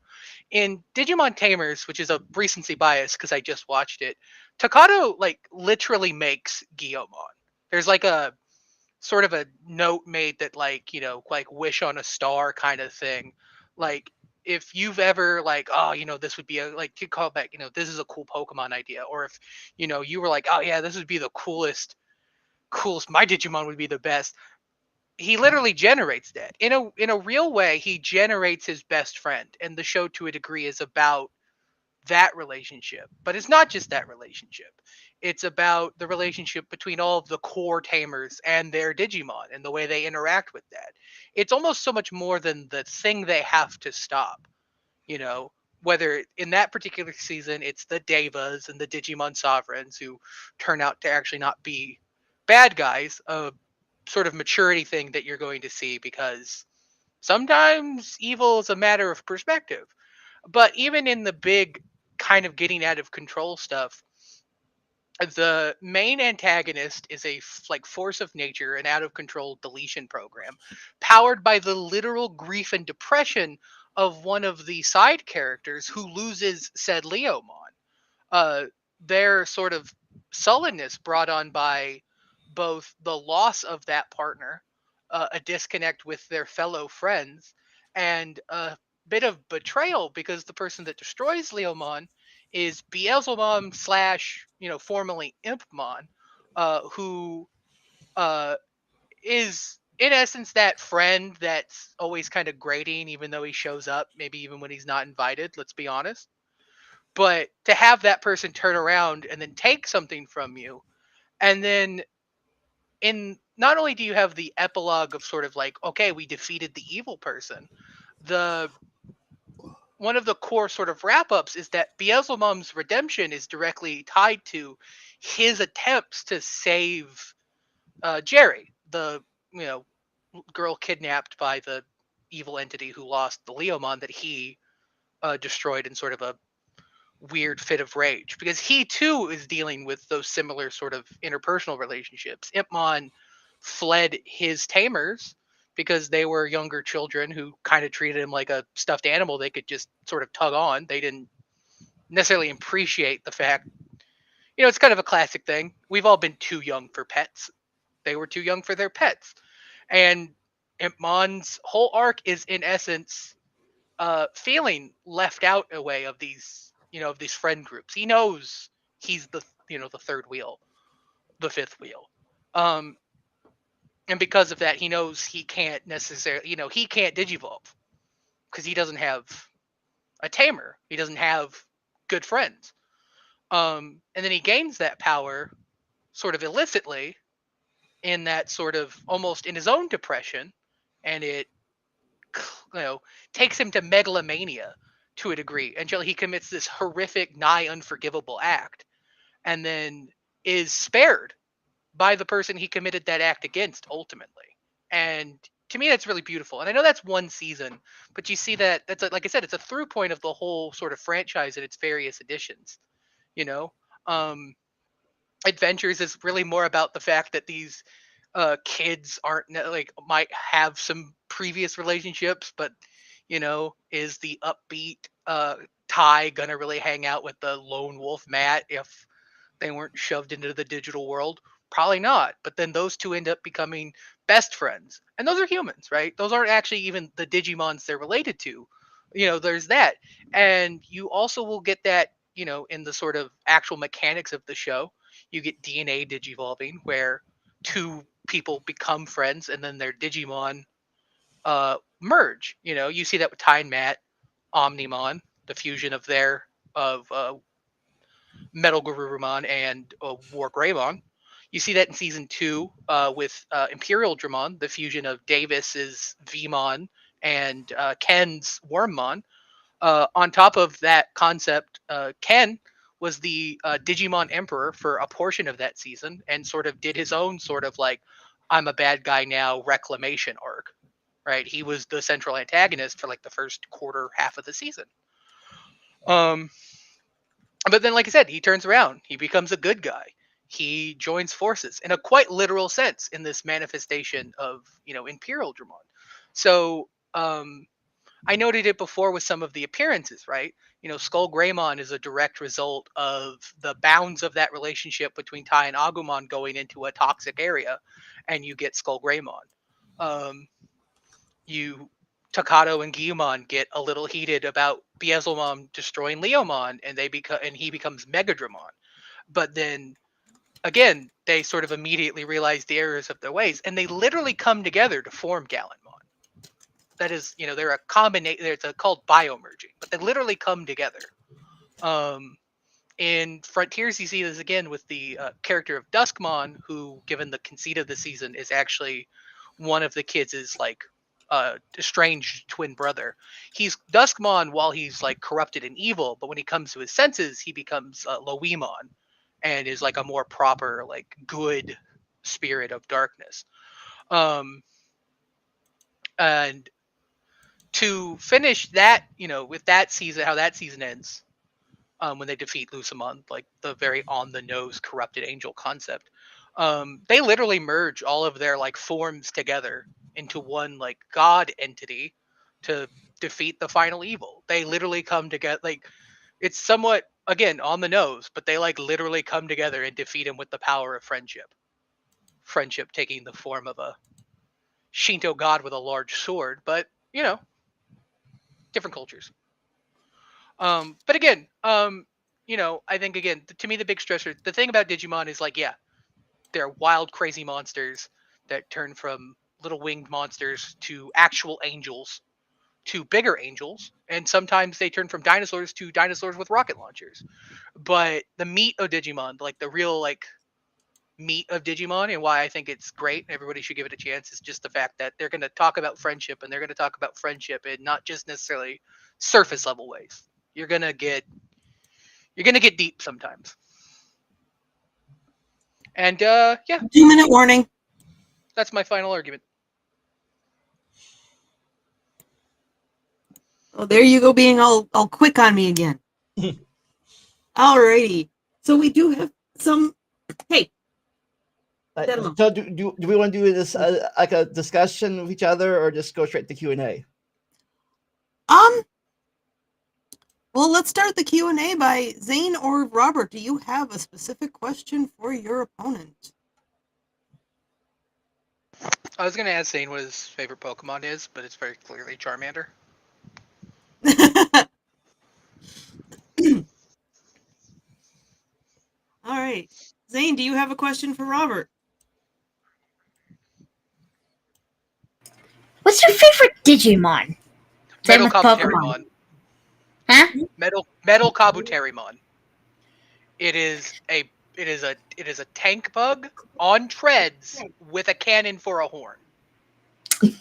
In Digimon Tamers, which is a recency bias because I just watched it, Takato like literally makes Guillaumon. There's like a sort of a note made that like wish on a star kind of thing. Like if you've ever like, oh, this would be a like to call back, this is a cool Pokemon idea. Or if, you were like, oh yeah, this would be the coolest, my Digimon would be the best. He literally generates that. In a real way, he generates his best friend. And the show to a degree is about that relationship. But it's not just that relationship. It's about the relationship between all of the core tamers and their Digimon and the way they interact with that. It's almost so much more than the thing they have to stop. You know, whether in that particular season it's the Devas and the Digimon Sovereigns who turn out to actually not be bad guys, a sort of maturity thing that you're going to see because sometimes evil is a matter of perspective. But even in the big kind of getting out of control stuff, the main antagonist is a like force of nature, an out of control deletion program, powered by the literal grief and depression of one of the side characters who loses said Leomon. uh, their sort of sullenness brought on by both the loss of that partner, a disconnect with their fellow friends, and a bit of betrayal because the person that destroys Leomon is Beelzebub slash, formerly Impmon, who uh, is in essence that friend that's always kind of grating, even though he shows up, maybe even when he's not invited. Let's be honest. But to have that person turn around and then take something from you, and then in not only do you have the epilogue of sort of like, okay, we defeated the evil person, the one of the core sort of wrap ups is that Beelzebub's redemption is directly tied to his attempts to save Jerry, the you know girl kidnapped by the evil entity who lost the Leomon that he destroyed in sort of a weird fit of rage, because he too is dealing with those similar sort of interpersonal relationships. Impmon fled his tamers because they were younger children who kind of treated him like a stuffed animal they could just sort of tug on. They didn't necessarily appreciate the fact, it's kind of a classic thing. We've all been too young for pets. They were too young for their pets. And Impmon's whole arc is in essence feeling left out away of these, of these friend groups. He knows he's the, the third wheel, the fifth wheel. Um, and because of that, he knows he can't necessarily, he can't digivolve because he doesn't have a tamer. He doesn't have good friends. And then he gains that power sort of illicitly in that sort of almost in his own depression, and it you know takes him to megalomania to a degree until he commits this horrific, nigh unforgivable act, and then is spared by the person he committed that act against ultimately. And to me, that's really beautiful. And I know that's one season, but you see that that's like I said, it's a through point of the whole sort of franchise in its various editions. You know, um, Adventures is really more about the fact that these kids aren't like might have some previous relationships, but is the upbeat Ty gonna really hang out with the lone wolf Matt if they weren't shoved into the digital world? Probably not. But then those two end up becoming best friends. And those are humans, right? Those aren't actually even the Digimons they're related to. There's that. And you also will get that, in the sort of actual mechanics of the show. You get DNA digivolving where two people become friends and then their Digimon merge. You see that with Ty and Matt, Omnimon, the fusion of Metal Garurumon and War Greymon. You see that in season 2 with Imperial Dramon, the fusion of Davis's Vmon and Ken's Wormmon. On top of that concept, Ken was the Digimon Emperor for a portion of that season and sort of did his own sort of like, I'm a bad guy now reclamation arc. Right? He was the central antagonist for like the first quarter half of the season. But then, like I said, he turns around. He becomes a good guy. He joins forces in a quite literal sense in this manifestation of, Imperial Dramon. So I noted it before with some of the appearances, right? Skull Greymon is a direct result of the bounds of that relationship between Tai and Agumon going into a toxic area, and you get Skull Greymon. You Takato and Gyumon get a little heated about Beelzebub destroying Leomon, and he becomes Megadramon. But then again, they sort of immediately realize the errors of their ways, and they literally come together to form Gallantmon. That is, they're a combination. It's called biomerging, but they literally come together. In Frontiers, you see this again with the character of Duskmon, who, given the conceit of the season, is actually one of the kids' like estranged twin brother. He's Duskmon while he's like corrupted and evil, but when he comes to his senses, he becomes Loemon and is like a more proper, like good spirit of darkness. And to finish that, with that season, how that season ends, when they defeat Lucamon, like the very on the nose corrupted angel concept, they literally merge all of their like forms together into one like god entity to defeat the final evil. They literally come together, like it's somewhat again on the nose, but they like literally come together and defeat him with the power of friendship. Friendship taking the form of a Shinto god with a large sword, but different cultures. But again, I think again, to me, the big stressor, the thing about Digimon is like, yeah, they're wild, crazy monsters that turn from little winged monsters to actual angels to bigger angels, and sometimes they turn from dinosaurs to dinosaurs with rocket launchers. But the meat of Digimon, like the real like meat of Digimon, and why I think it's great, and everybody should give it a chance, is just the fact that they're going to talk about friendship, and they're going to talk about friendship in not just necessarily surface level ways. You're gonna get deep sometimes. And yeah, 2-minute warning. that's my final argument. Oh, there you go, being all quick on me again. Alrighty. So we do have some. Hey, Gentlemen. So do we want to do this like a discussion with each other, or just go straight to Q&A? Well, let's start the Q&A by Zane or Robert. Do you have a specific question for your opponent? I was gonna ask Zane what his favorite Pokemon is, but it's very clearly Charmander. All right. Zane, do you have a question for Robert? What's your favorite Digimon? Same Metal with Pokemon. Kabuterimon. Huh? Metal Kabuterimon. It is a tank bug on treads with a cannon for a horn.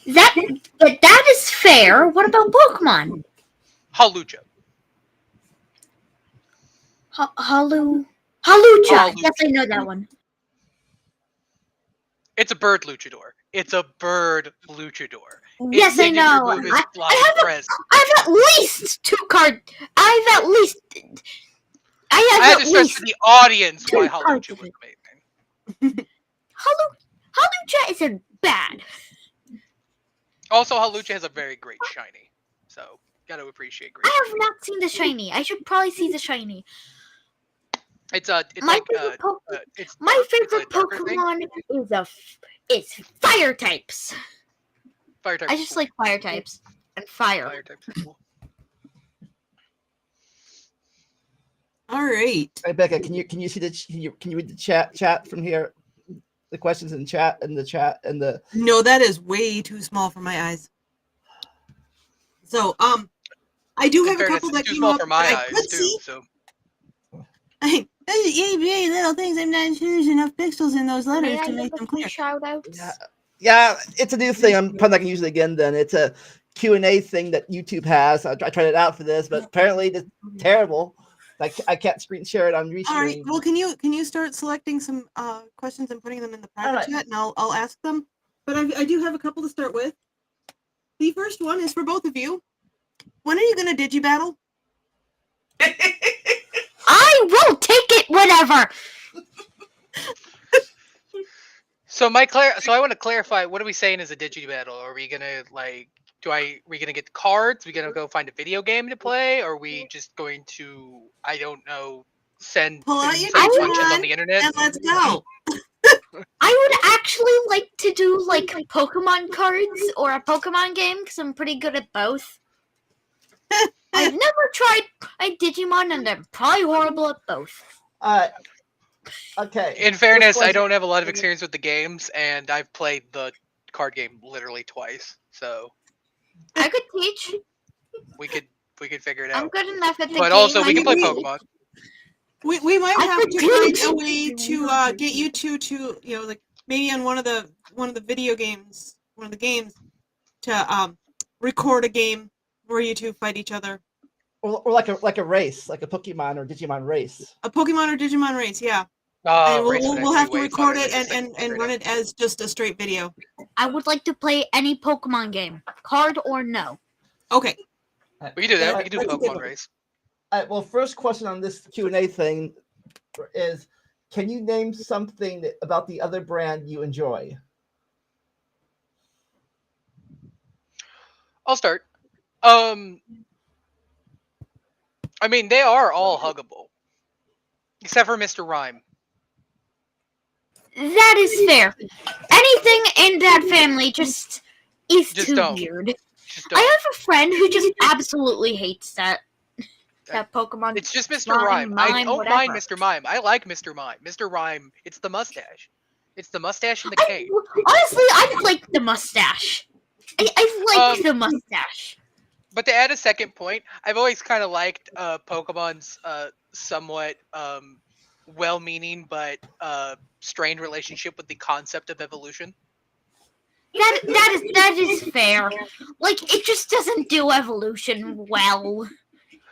That is fair. What about Pokemon? Halucha. Halucha. Halucha. Yes, I know that one. It's a bird luchador. It's a bird luchador. Yes, Its I signature know. move is I flying have press. at least two cards. I I had have to at stress least to the audience why two cards Halucha of was it. amazing. Halucha isn't bad. Also, Halucha has a very great shiny, so gotta appreciate great. I have not seen the shiny. I should probably see the shiny. It's My like favorite it's My dark. favorite It's a darker thing. Pokemon is fire types. Fire type. I just like fire types and fire. Fire types are cool. All right. Hey, Becca, can you see can you read the chat from here? The questions in chat and the No, that is way too small for my eyes. So, I do In have a fairness, couple it's that too came small up for my that I eyes could too. see. So Hey, those EBA little things, I'm not sure there's enough pixels in those letters to make them clear. Shout outs. yeah, it's a new thing. I'm probably not gonna use it again. Then it's a Q&A thing that YouTube has. I tried it out for this, but apparently it's terrible. Like I can't screen share it on Restream. All right. Well, can you start selecting some questions and putting them in the private right. chat, and I'll ask them. But I do have a couple to start with. The first one is for both of you. When are you gonna digibattle? I will take it whenever. So I want to clarify. What are we saying is a Digibattle? Are we gonna like? We gonna get cards? We gonna go find a video game to play? Or are we just going to? I don't know. Pull out your punches Digimon on the internet. and let's go. I would actually like to do like Pokemon cards or a Pokemon game because I'm pretty good at both. I've never tried a Digimon and I'm probably horrible at both. Okay. In fairness, I don't have a lot of experience with the games, and I've played the card game literally twice. So I could teach. we could figure it I'm out. good enough at the But game. also, we can play we- Pokemon. We might I have could to teach. find a way to get you two to like maybe on one of the video games, one of the games, to record a game where you two fight each other. Or like a race, like a Pokemon or Digimon race. A Pokemon or Digimon race, yeah. Oh, And we'll have to record it and run it. it as just a straight video. I would like to play any Pokemon game, card or no. Okay. We can do that. Uh, We can do let's Pokemon get- race. well, first question on this Q&A thing is, can you name something about the other brand you enjoy? I'll start. I mean, they are all huggable, except for Mr. Rhyme. That is fair. Anything in that family just is Just too don't. weird. Just I don't. have a friend who just absolutely hates that Pokemon. It's just Mr. Rhyme, Rhyme. I mime, don't mind whatever. Mr. Mime. I like Mr. Mime. Mr. Rhyme, it's the mustache. It's the mustache and the cane. Honestly, I like the mustache. I like the mustache. But to add a second point, I've always kind of liked Pokemon's somewhat well-meaning but strained relationship with the concept of evolution. That is fair. Like, it just doesn't do evolution well.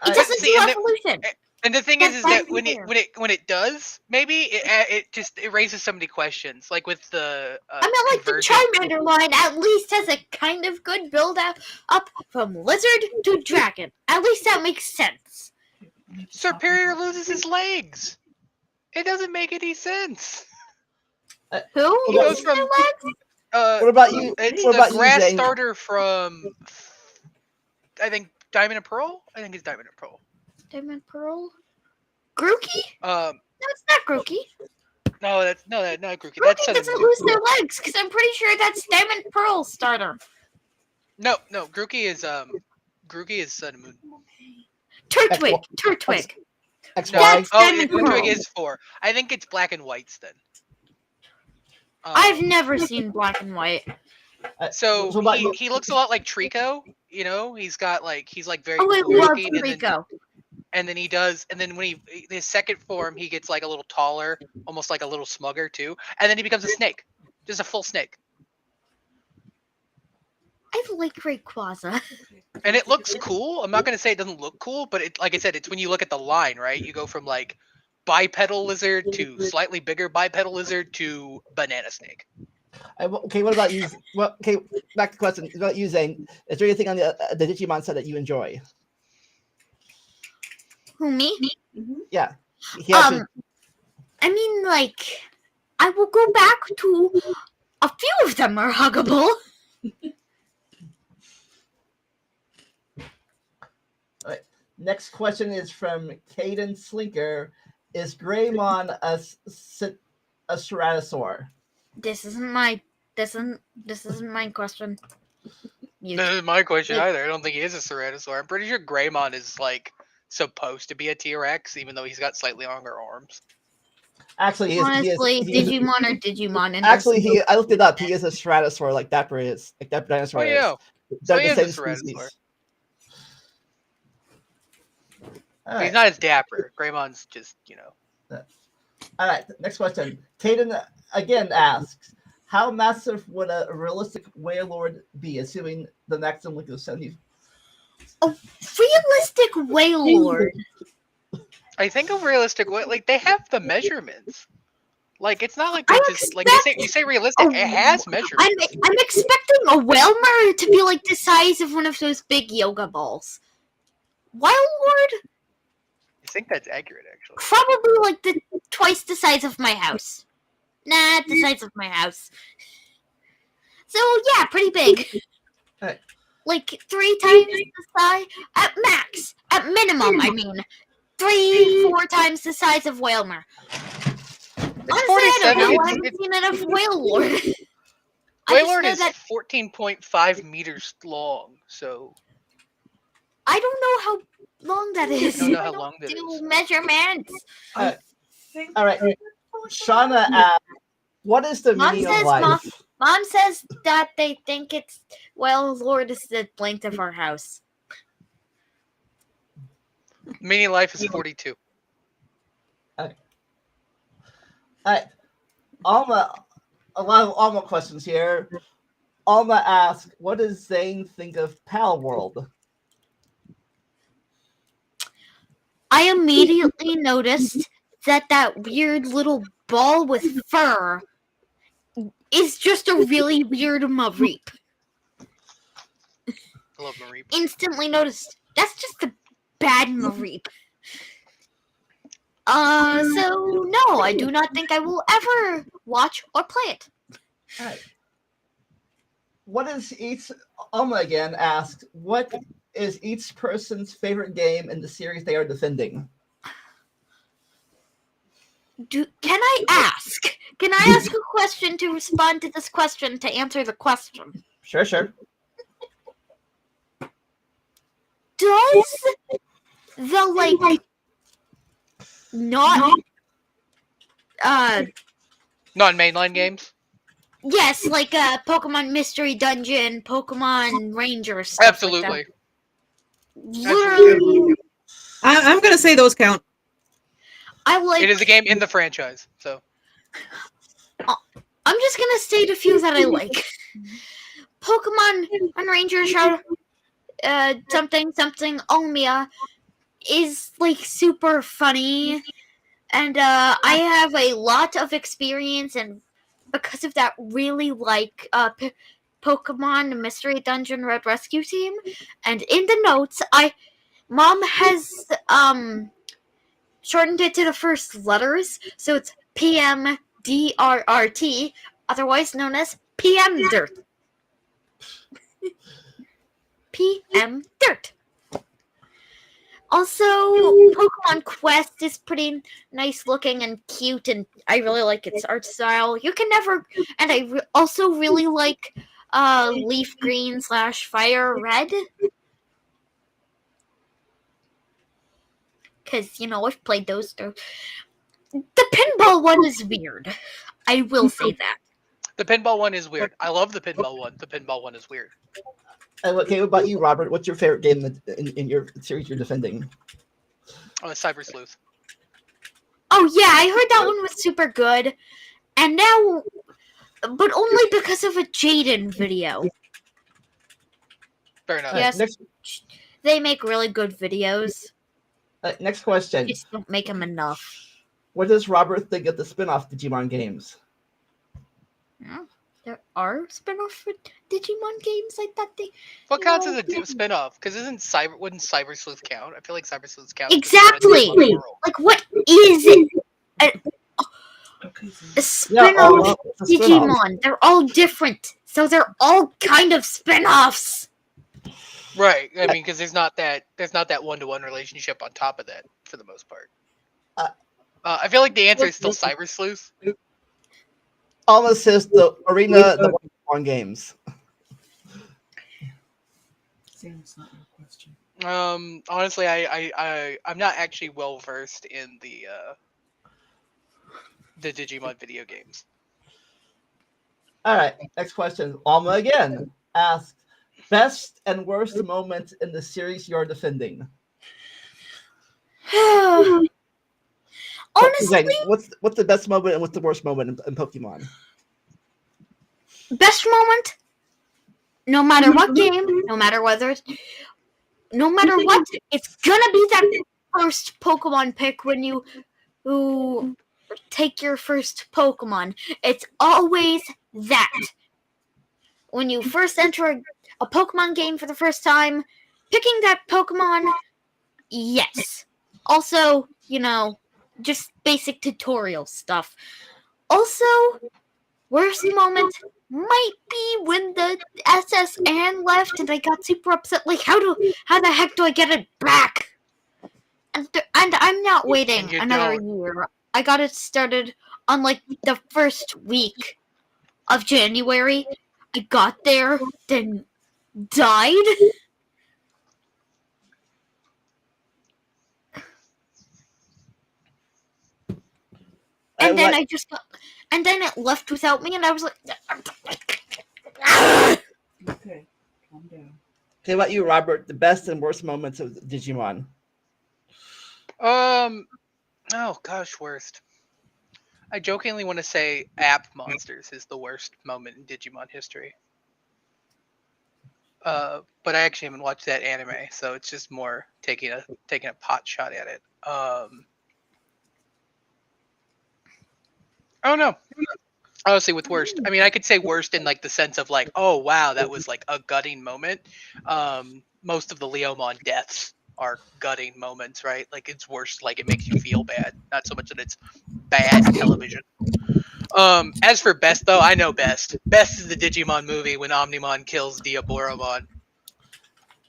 It doesn't See, do and evolution. And the thing is that That's when fair. it does, maybe it raises so many questions, like with the I mean, like, the Charmander line at least has a kind of good build up from lizard to dragon. At least that makes sense. Superior loses his legs. It doesn't make any sense. Who He goes loses from their legs? What about you? It's What the about you, grass Zane? starter from I think Diamond and Pearl. I think it's Diamond and Pearl. Diamond Pearl? Grookey? No, Um, it's not Grookey. no, that's not Grookey. Grookey That's Sun and doesn't Moon. lose their legs, because I'm pretty sure that's Diamond Pearl starter. No, Grookey is Sun and Moon. Turtwig. Turtwig. XY? That's Oh, Diamond Turtwig Pearl. is 4. I think it's Black and Whites then. I've never seen Black and White. So So about you- he looks a lot like Trico, you know. He's like very Oh, I cool love looking, Rico. and then when his second form, he gets like a little taller, almost like a little smugger too, and then he becomes a snake, just a full snake, I like Rayquaza. and it looks cool. I'm not gonna say it doesn't look cool, but it, like I said, it's when you look at the line, right? You go from like bipedal lizard to slightly bigger bipedal lizard to banana snake. Okay, what about you? Well, okay, back to the question. What about you, Zane? Is there anything on the Digimon set that you enjoy? Who, me? Yeah. He has to- I mean, like, I will go back to a few of them are huggable. Next question is from Caden Slinker. Is Greymon a Ceratosaur? This isn't my question. You- This is my question Like- either. I don't think he is a Ceratosaur. I'm pretty sure Greymon is like supposed to be a T-Rex, even though he's got slightly longer arms. Actually, he is. Honestly, he is Digimon or Digimon. And actually, I looked it up. He is a Ceratosaur, like Dapper is, like Dapper Dinosaur Oh yeah, is. so They're he the is a same Ceratosaur. species. All He's right. not as dapper. Greymon's just, All right. Next question. Caden again asks, "How massive would a realistic Wailord be, assuming the maximum length of 70?" realistic Wailord. I think a realistic way, like they have the measurements. Like it's not like I they just like you say realistic. It has measurements. I'm expecting a Wailmer to be like the size of one of those big yoga balls. Wailord, I think that's accurate, actually. probably like twice the size of my house. Nah, the size of my house. So yeah, pretty big. Alright. Like 3 times the size at max. At minimum, I mean. 3-4 times the size of Wailmer. Honestly, I don't 47. know. I haven't seen enough Wailord. I just Wailord know is that 14.5 meters long, so I don't know how long that is. don't know I how don't long that do is. measurements. Alright. Think All right. Shauna asks, "What is the Mom meaning of says, life?" Mom says that they think it's Wailord is the length of our house. meaning life is 42. All right. Alma, a lot of Alma questions here. Alma asks, "What does Zane think of Pal World?" I immediately noticed that weird little ball with fur is just a really weird Mareep. love Mareep. Instantly noticed. That's just a bad Mareep. So no, I do not think I will ever watch or play it. All right. What is each Alma again asked, what is each person's favorite game in the series they are defending? Can I ask? Can I ask a question to respond to this question to answer the question? Sure. Does the like not Non-mainline games? yes, like Pokemon Mystery Dungeon, Pokemon Ranger stuff Absolutely. like that. Literally, I'm gonna say those count. I like. It is a game in the franchise, so. I'm just gonna state a few that I like. Pokemon and Ranger Shadow, something Omia is like super funny, and I have a lot of experience, and because of that, really like Pokemon Mystery Dungeon Red Rescue Team. And in the notes, Mom has shortened it to the first letters, so it's PMDRRT, otherwise known as PM Dirt. PM Dirt. Also, Pokemon Quest is pretty nice looking and cute, and I really like its art style. You can never, and I also really like Leaf Green / Fire Red, because I've played those too. The pinball one is weird. I will say that. The pinball one is weird. I love the pinball one. The pinball one is weird. Okay, what about you, Robert? What's your favorite game in your series you're defending? Oh, Cyber Sleuth. Oh yeah, I heard that one was super good, and now, but only because of a Jaden video. Fair enough. Yes, Next, they make really good videos. next question. Just don't make them enough. What does Robert think of the spin-off Digimon games? Yeah, there are spin-off Digimon games like that. What counts as a spin-off? Because wouldn't Cyber Sleuth count? I feel like Cyber Sleuth counts. Exactly. Like, what is it? A spin-off Digimon. They're all different, so they're all kind of spin-offs. Right. I mean, because there's not that one-to-one relationship on top of that for the most part. I feel like the answer is still Cyber Sleuth. Alma says the Arena, the one games. Sam's not your question. Honestly, I'm not actually well versed in the Digimon video games. All right, next question. Alma again asked, best and worst moment in the series you're defending. Honestly, what's the best moment and what's the worst moment in Pokemon? Best moment, no matter what game, no matter what, it's gonna be that first Pokemon pick when you take your first Pokemon. It's always that. When you first enter a Pokemon game for the first time, picking that Pokemon, yes. Also, just basic tutorial stuff. Also, worst moment might be when the SS Anne left and I got super upset. Like, how the heck do I get it back? And I'm not waiting another year. I got it started on like the first week of January. I got there, then died. And then and then it left without me, and I was like, Okay, calm down. Okay, about you, Robert? The best and worst moments of Digimon. Oh gosh, worst. I jokingly want to say App Monsters is the worst moment in Digimon history. But I actually haven't watched that anime, so it's just more taking a pot shot at it. I don't know. Honestly, with worst, I mean, I could say worst in like the sense of like, oh wow, that was like a gutting moment. Most of the Leomon deaths are gutting moments, right? Like it's worse, like it makes you feel bad, not so much that it's bad television. As for best though, I know best. Best is the Digimon movie when Omnimon kills Diaboromon.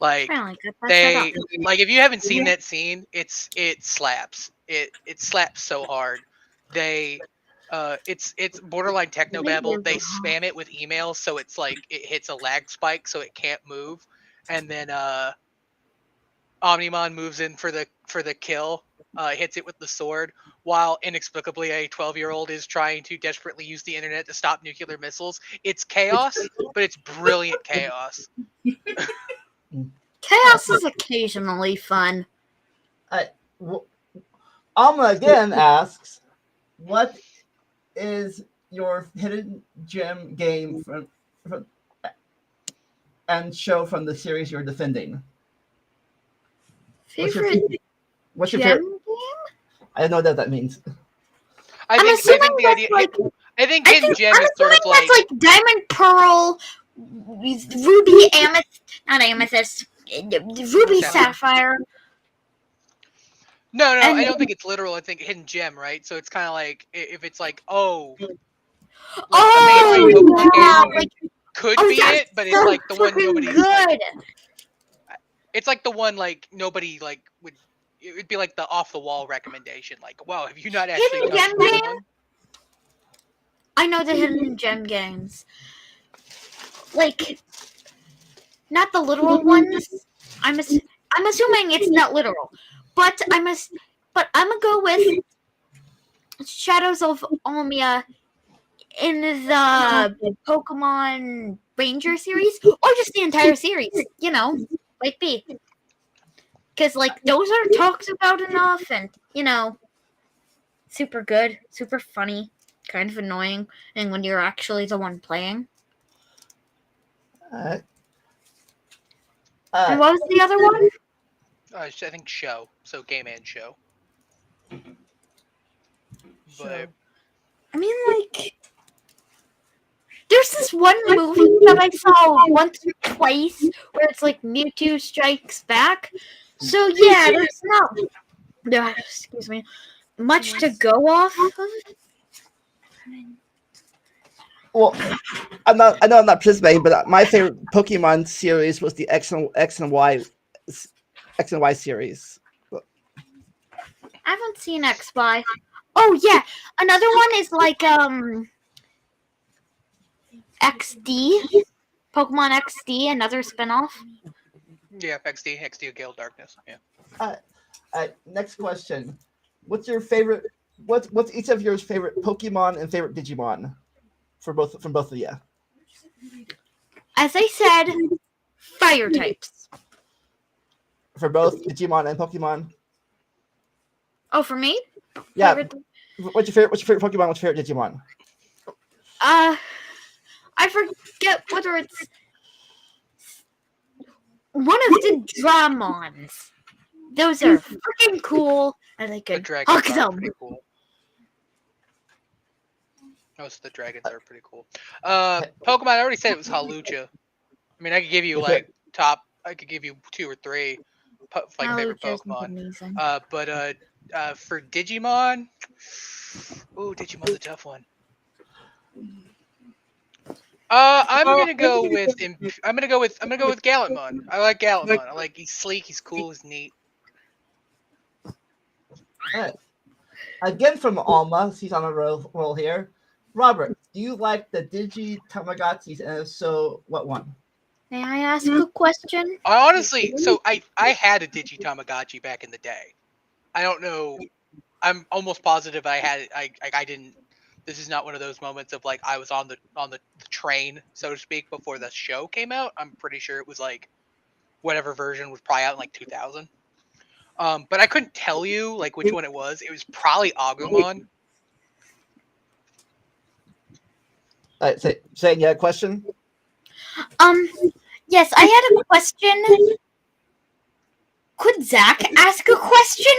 Like Really good. That's set up. they like if you haven't seen that scene, it slaps. It slaps so hard. They it's borderline technobabble. They spam it with emails so it's like it hits a lag spike so it can't move. And then Omnimon moves in for the kill, hits it with the sword, while inexplicably a 12-year-old is trying to desperately use the internet to stop nuclear missiles. It's chaos, but it's brilliant chaos. Chaos is occasionally fun. Alma again asks, what is your hidden gem game from and show from the series you're defending? Favorite What's your gem favorite? game? I don't know what that means. I I'm think assuming the that's idea. like I think Hidden Gem is sort of that's like like Diamond Pearl, Ruby not Amethyst, Ruby Sapphire. no, And I don't think it's literal. I think Hidden Gem, right? So it's kind of like if it's like like a mainline Pokemon yeah, game like could be that's it, but so it's like the one freaking nobody's good. like. It's like the one like nobody like would. It would be like the off the wall recommendation. Like, wow, have you not actually Hidden touched Gem game? Pokemon? I know the Hidden Gem games, like not the literal ones. I'm assuming it's not literal, but I'm gonna go with Shadows of Omia in the Pokemon Ranger series, or just the entire series. You know, like B, because like those are talked about enough, and super good, super funny, kind of annoying, and when you're actually the one playing. Alright. And what was the other one? I think show. So game and show. But I mean, like, there's this one movie that I saw once or twice where it's like Mewtwo Strikes Back. So yeah, there's not, excuse me, much to go off of. Well, I know I'm not participating, but my favorite Pokemon series was the X and Y series. I haven't seen XY. Oh yeah, another one is like XD, Pokemon XD, another spinoff. yeah, XD Gale Darkness. Yeah. Next question: what's your favorite? What's each of your favorite Pokemon and favorite Digimon from both of you? As I said, fire types. For both Digimon and Pokemon. Oh, for me? Yeah. Favorite... What's your favorite Pokemon? What's your favorite Digimon? I forget whether it's one of the Dramons. Those are freaking cool, and I The could dragons hug are them. pretty cool. Most of the dragons are pretty cool. Pokemon, I already said it was Hawlucha. I mean, I could give you like I could give you 2 or 3 favorite Hawlucha's Pokemon. amazing. But for Digimon, Digimon's a tough one. I'm gonna go with Gallantmon. I like Gallantmon. I like he's sleek, he's cool, he's neat. Alright. Again from Alma, she's on a roll here. Robert, do you like the Digi Tamagotchis, and if so, what one? May I ask a question? Honestly, so I had a Digi Tamagotchi back in the day. I don't know. I'm almost positive I had it. I didn't. This is not one of those moments of like I was on the train, so to speak, before the show came out. I'm pretty sure it was like whatever version was probably out in like 2000. But I couldn't tell you like which one it was. It was probably Agumon. Saying you had a question? Yes, I had a question. Could Zach ask a question?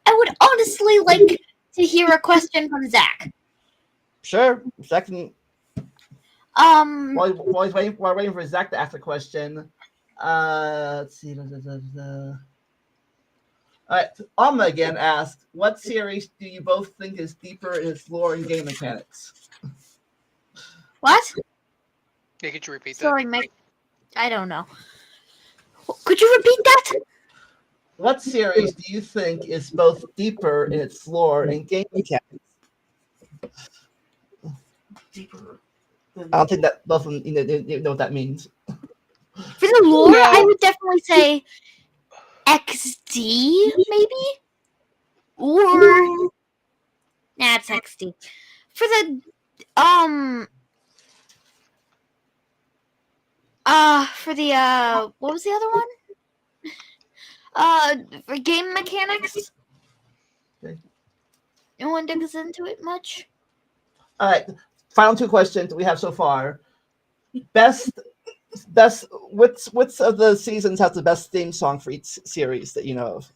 I would honestly like to hear a question from Zach. Sure. Second, Um, while waiting for Zach to ask a question. Let's see. All right, Alma again asked, "What series do you both think is deeper in its lore and game mechanics?" what? Yeah, could you repeat that? Sorry, Mike. I don't know. Could you repeat that? What series do you think is both deeper in its lore and game mechanics? Deeper I than don't think that both of them you know what that means. For the lore, No. I would definitely say XD, maybe? Or nah, it's XD. For the what was the other one? For game mechanics. Okay. No one digs into it much. All right, final two questions we have so far. Best, which of the seasons has the best theme song for each series that you know of?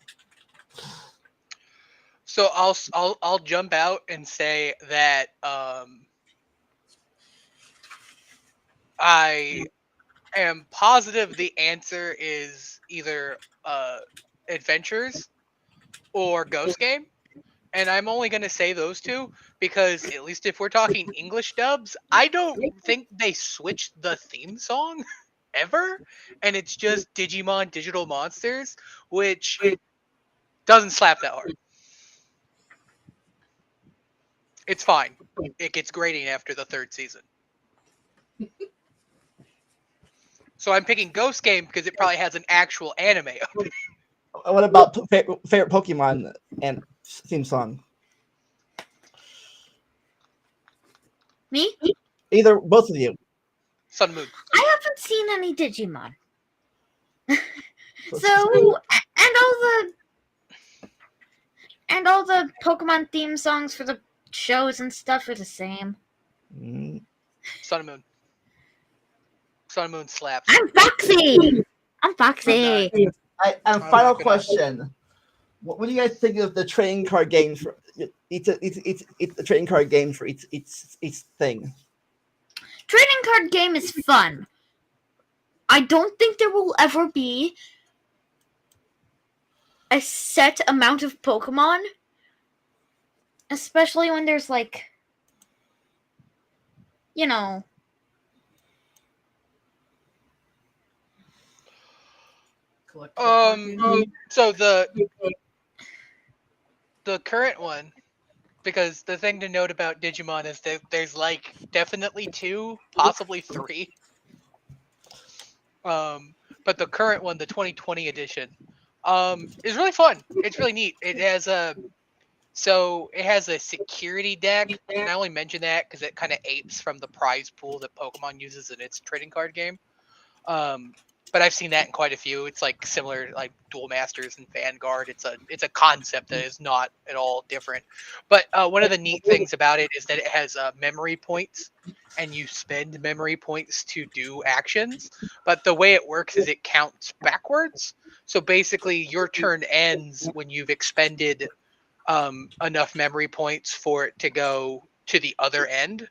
So I'll jump out and say that I am positive the answer is either Adventures or Ghost Game. And I'm only going to say those two because, at least if we're talking English dubs, I don't think they switched the theme song ever. And it's just Digimon Digital Monsters, which doesn't slap that hard. It's fine. It gets grading after the third season. So I'm picking Ghost Game because it probably has an actual anime. What about favorite Pokemon and theme song? Me? Either both of you. Sun Moon. I haven't seen any Digimon. So and all the Pokemon theme songs for the shows and stuff are the same. Mm, Sun and Moon. Sun and Moon slaps. I'm Foxy. I'm Foxy. and I'm final not gonna- question: what do you guys think of the trading card games for each the trading card game for each thing? Trading card game is fun. I don't think there will ever be a set amount of Pokemon, especially when there's like, you know, So the current one, because the thing to note about Digimon is that there's like definitely 2, possibly 3. But the current one, the 2020 edition, is really fun. It's really neat. It has a security deck, and I only mention that because it kind of apes from the prize pool that Pokemon uses in its trading card game. But I've seen that in quite a few. It's like similar, like Duel Masters and Vanguard. It's a concept that is not at all different. But one of the neat things about it is that it has memory points, and you spend memory points to do actions. But the way it works is it counts backwards. So basically, your turn ends when you've expended enough memory points for it to go to the other end.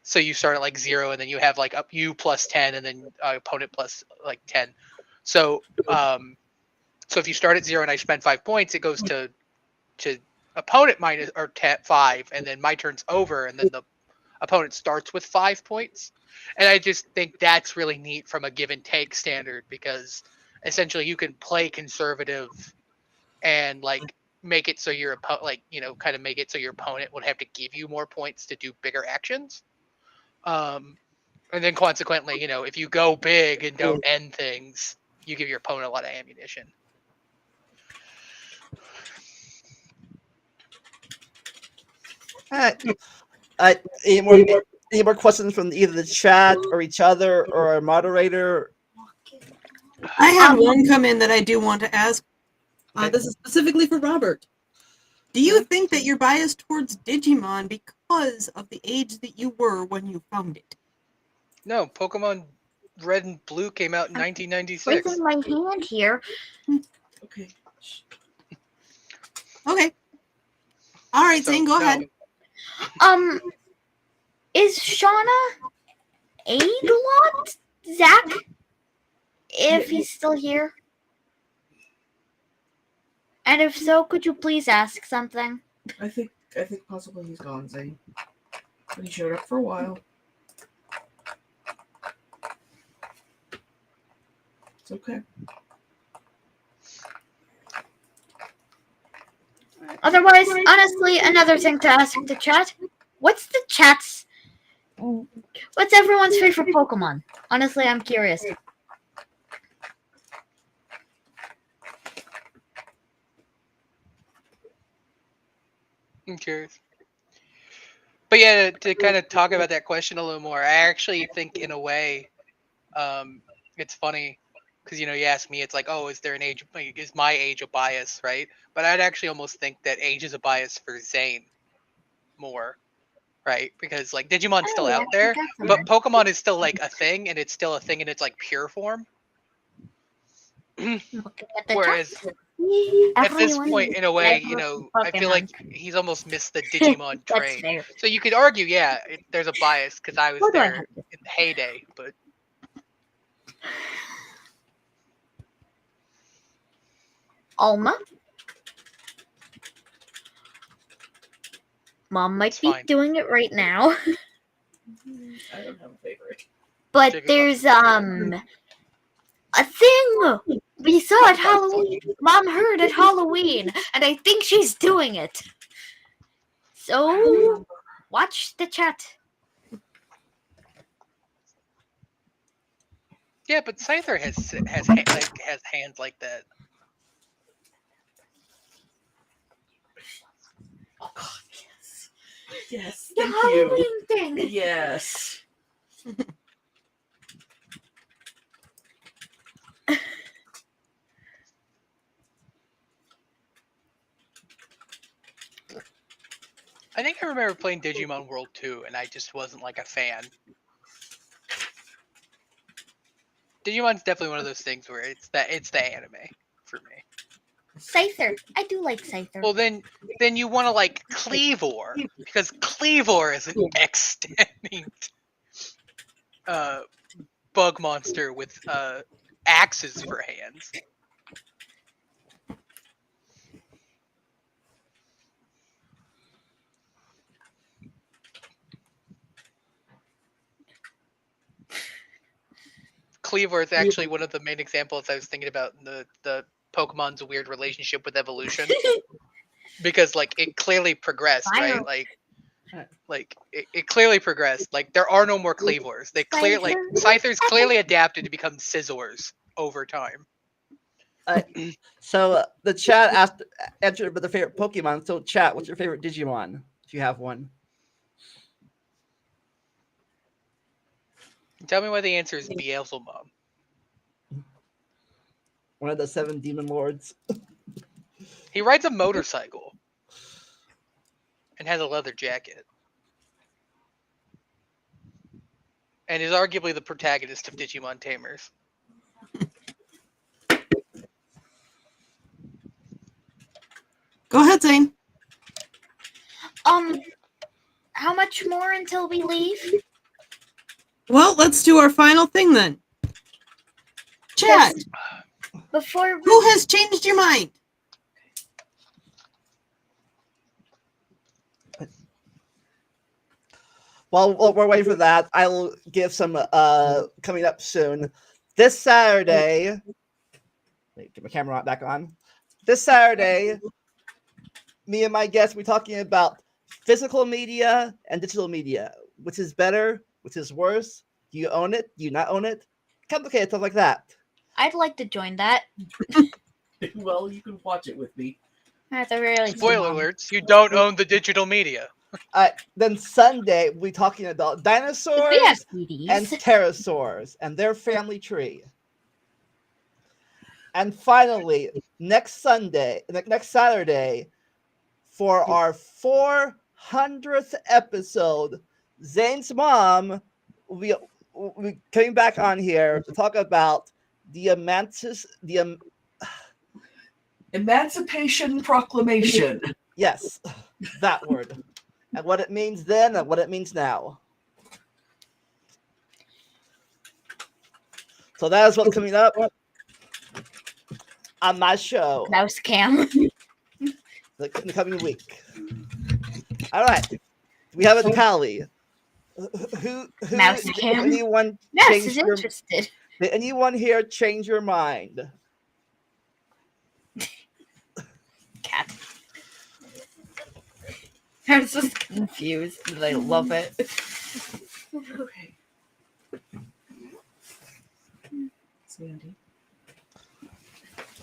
So you start at like 0, and then you have like up you plus 10, and then opponent plus like 10. So so if you start at 0 and I spend 5 points, it goes to opponent minus or 5, and then my turn's over, and then the opponent starts with 5 points. And I just think that's really neat from a give and take standard, because essentially you can play conservative and like make it so your kind of make it so your opponent would have to give you more points to do bigger actions. And then consequently, if you go big and don't end things, you give your opponent a lot of ammunition. All right. Any more questions from either the chat or each other or our moderator? I had one come in that I do want to ask. This is specifically for Robert. Do you think that you're biased towards Digimon because of the age that you were when you found it? No, Pokemon Red and Blue came out in 1996. raising my hand here. Okay. Okay. All right, So, Zane, go no. ahead. Is Shauna A-Lot Zach? If he's still here. And if so, could you please ask something? I think possibly he's gone, Zane. But he showed up for a while. It's okay. Otherwise, honestly, another thing to ask the chat. What's everyone's favorite Pokemon? Honestly, I'm curious. I'm curious. But yeah, to kind of talk about that question a little more, I actually think in a way, it's funny because you ask me, it's like, oh, is there an age? Is my age a bias, right? But I'd actually almost think that age is a bias for Zane more, right? Because like Digimon's still out there, but Pokemon is still like a thing, and it's still a thing in its like pure form. Whereas at this point, in a way, I feel like he's almost missed the Digimon train. Fair. So you could argue, yeah, there's a bias because I was What do I there have in the heyday, but Alma? Mom might It's be fine. doing it right now. I don't have a favorite. But Take a there's a thing we saw at Halloween. Mom heard at Halloween, and I think she's doing it. So watch the chat. yeah, but Scyther has hands like that. Oh God, yes. Yes, The thank you. Halloween thing. Yes. I think I remember playing Digimon World 2, and I just wasn't like a fan. Digimon's definitely one of those things where it's the anime for me. Scyther. I do like Scyther. Well, then you want to like Cleavor, because Cleavor is an extinct bug monster with axes for hands. Cleavor is actually one of the main examples I was thinking about in the Pokemon's weird relationship with evolution. Because like it clearly progressed, right? Like it clearly progressed. Like there are no more Cleavors. They clearly Scythers clearly adapted to become Scizors over time. So the chat answered about the favorite Pokemon. So chat, what's your favorite Digimon? If you have one. Tell me why the answer is Beelzebub. One of the 7 demon lords. He rides a motorcycle and has a leather jacket. And is arguably the protagonist of Digimon Tamers. Go ahead, Zane. How much more until we leave? Well, let's do our final thing then. Chat, Before we... who has changed your mind? While we're waiting for that, I'll give some coming up soon. This Saturday, wait, get my camera back on. This Saturday, me and my guests will be talking about physical media and digital media. Which is better? Which is worse? Do you own it? Do you not own it? Complicated stuff like that. I'd like to join that. Well, you can watch it with me. At the very least. Spoiler alerts, you don't own the digital media. Then Sunday, we'll be talking about dinosaurs We have CDs. and pterosaurs and their family tree. And finally, next Saturday, for our 400th episode, Zane's mom will be coming back on here to talk about the Emancipation Proclamation. yes, that word, and what it means then and what it means now. So that is what's coming up on my show Mouse cam. in the coming week. All right. We have a tally. Who Mouse did cam. anyone Mouse change is your interested. did anyone here change your mind? Cat. I'm just confused, but I love it. Okay. Sandy.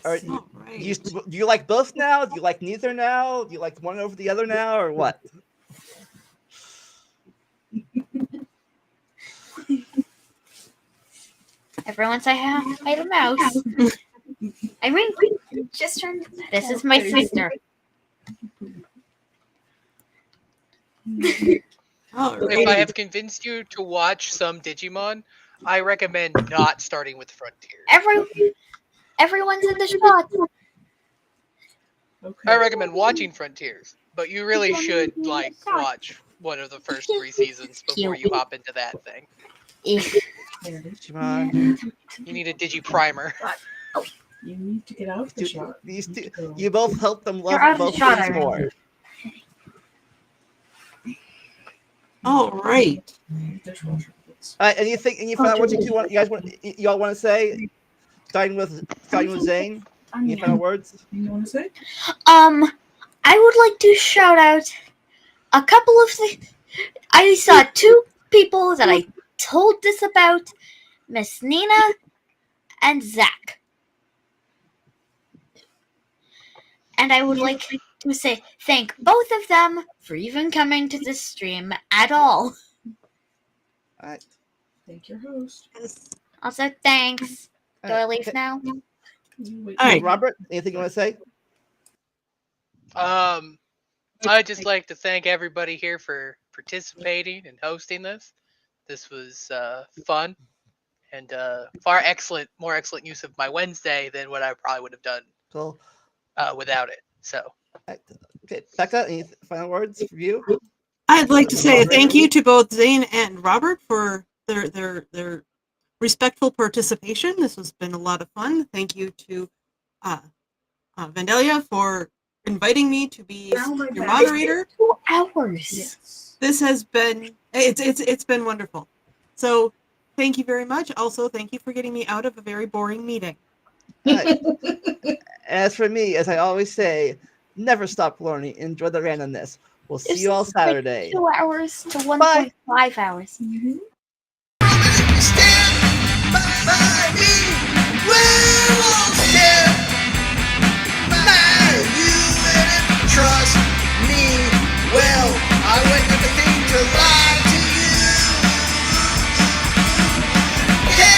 Or All right. do you like both now? Do you like neither now? Do you like one over the other now, or what? Everyone say hi to Mouse. I mean, just trying. This is my sister. All If I right. have convinced you to watch some Digimon, I recommend not starting with Frontier. Everyone's in the shot. Okay. I recommend watching Frontiers, but you really should like watch one of the first 3 seasons before you hop into that thing. Sandy, Digimon. You need a Digi primer. you need to get out of the shot. These need two, to go. you both help them love You're out of the both shot things already. more. All right. Dishwasher, please. All right. Any final words you all want to say? Starting with Zane. Any final words? You want to say? I would like to shout out a couple of things. I saw 2 people that I told this about, Miss Nina and Zach. And I would like to say thank both of them for even coming to this stream at all. All right. Thank your host. Yes. Also, thanks. Do I leave now? You wait. All right. Robert, anything you want to say? I'd just like to thank everybody here for participating and hosting this. This was fun and more excellent use of my Wednesday than what I probably would have done So, without it. So okay, Becca, any final words for you? I'd like to say thank you to both Zane and Robert for their respectful participation. This has been a lot of fun. Thank you to Vandalia for inviting me to be your moderator. 2 hours. Yes. This has been it's been wonderful. So thank you very much. Also, thank you for getting me out of a very boring meeting. All right. As for me, as I always say, never stop learning. Enjoy the randomness. We'll see This you all is like Saturday. 2 hours to 1.5 hours. Mhm.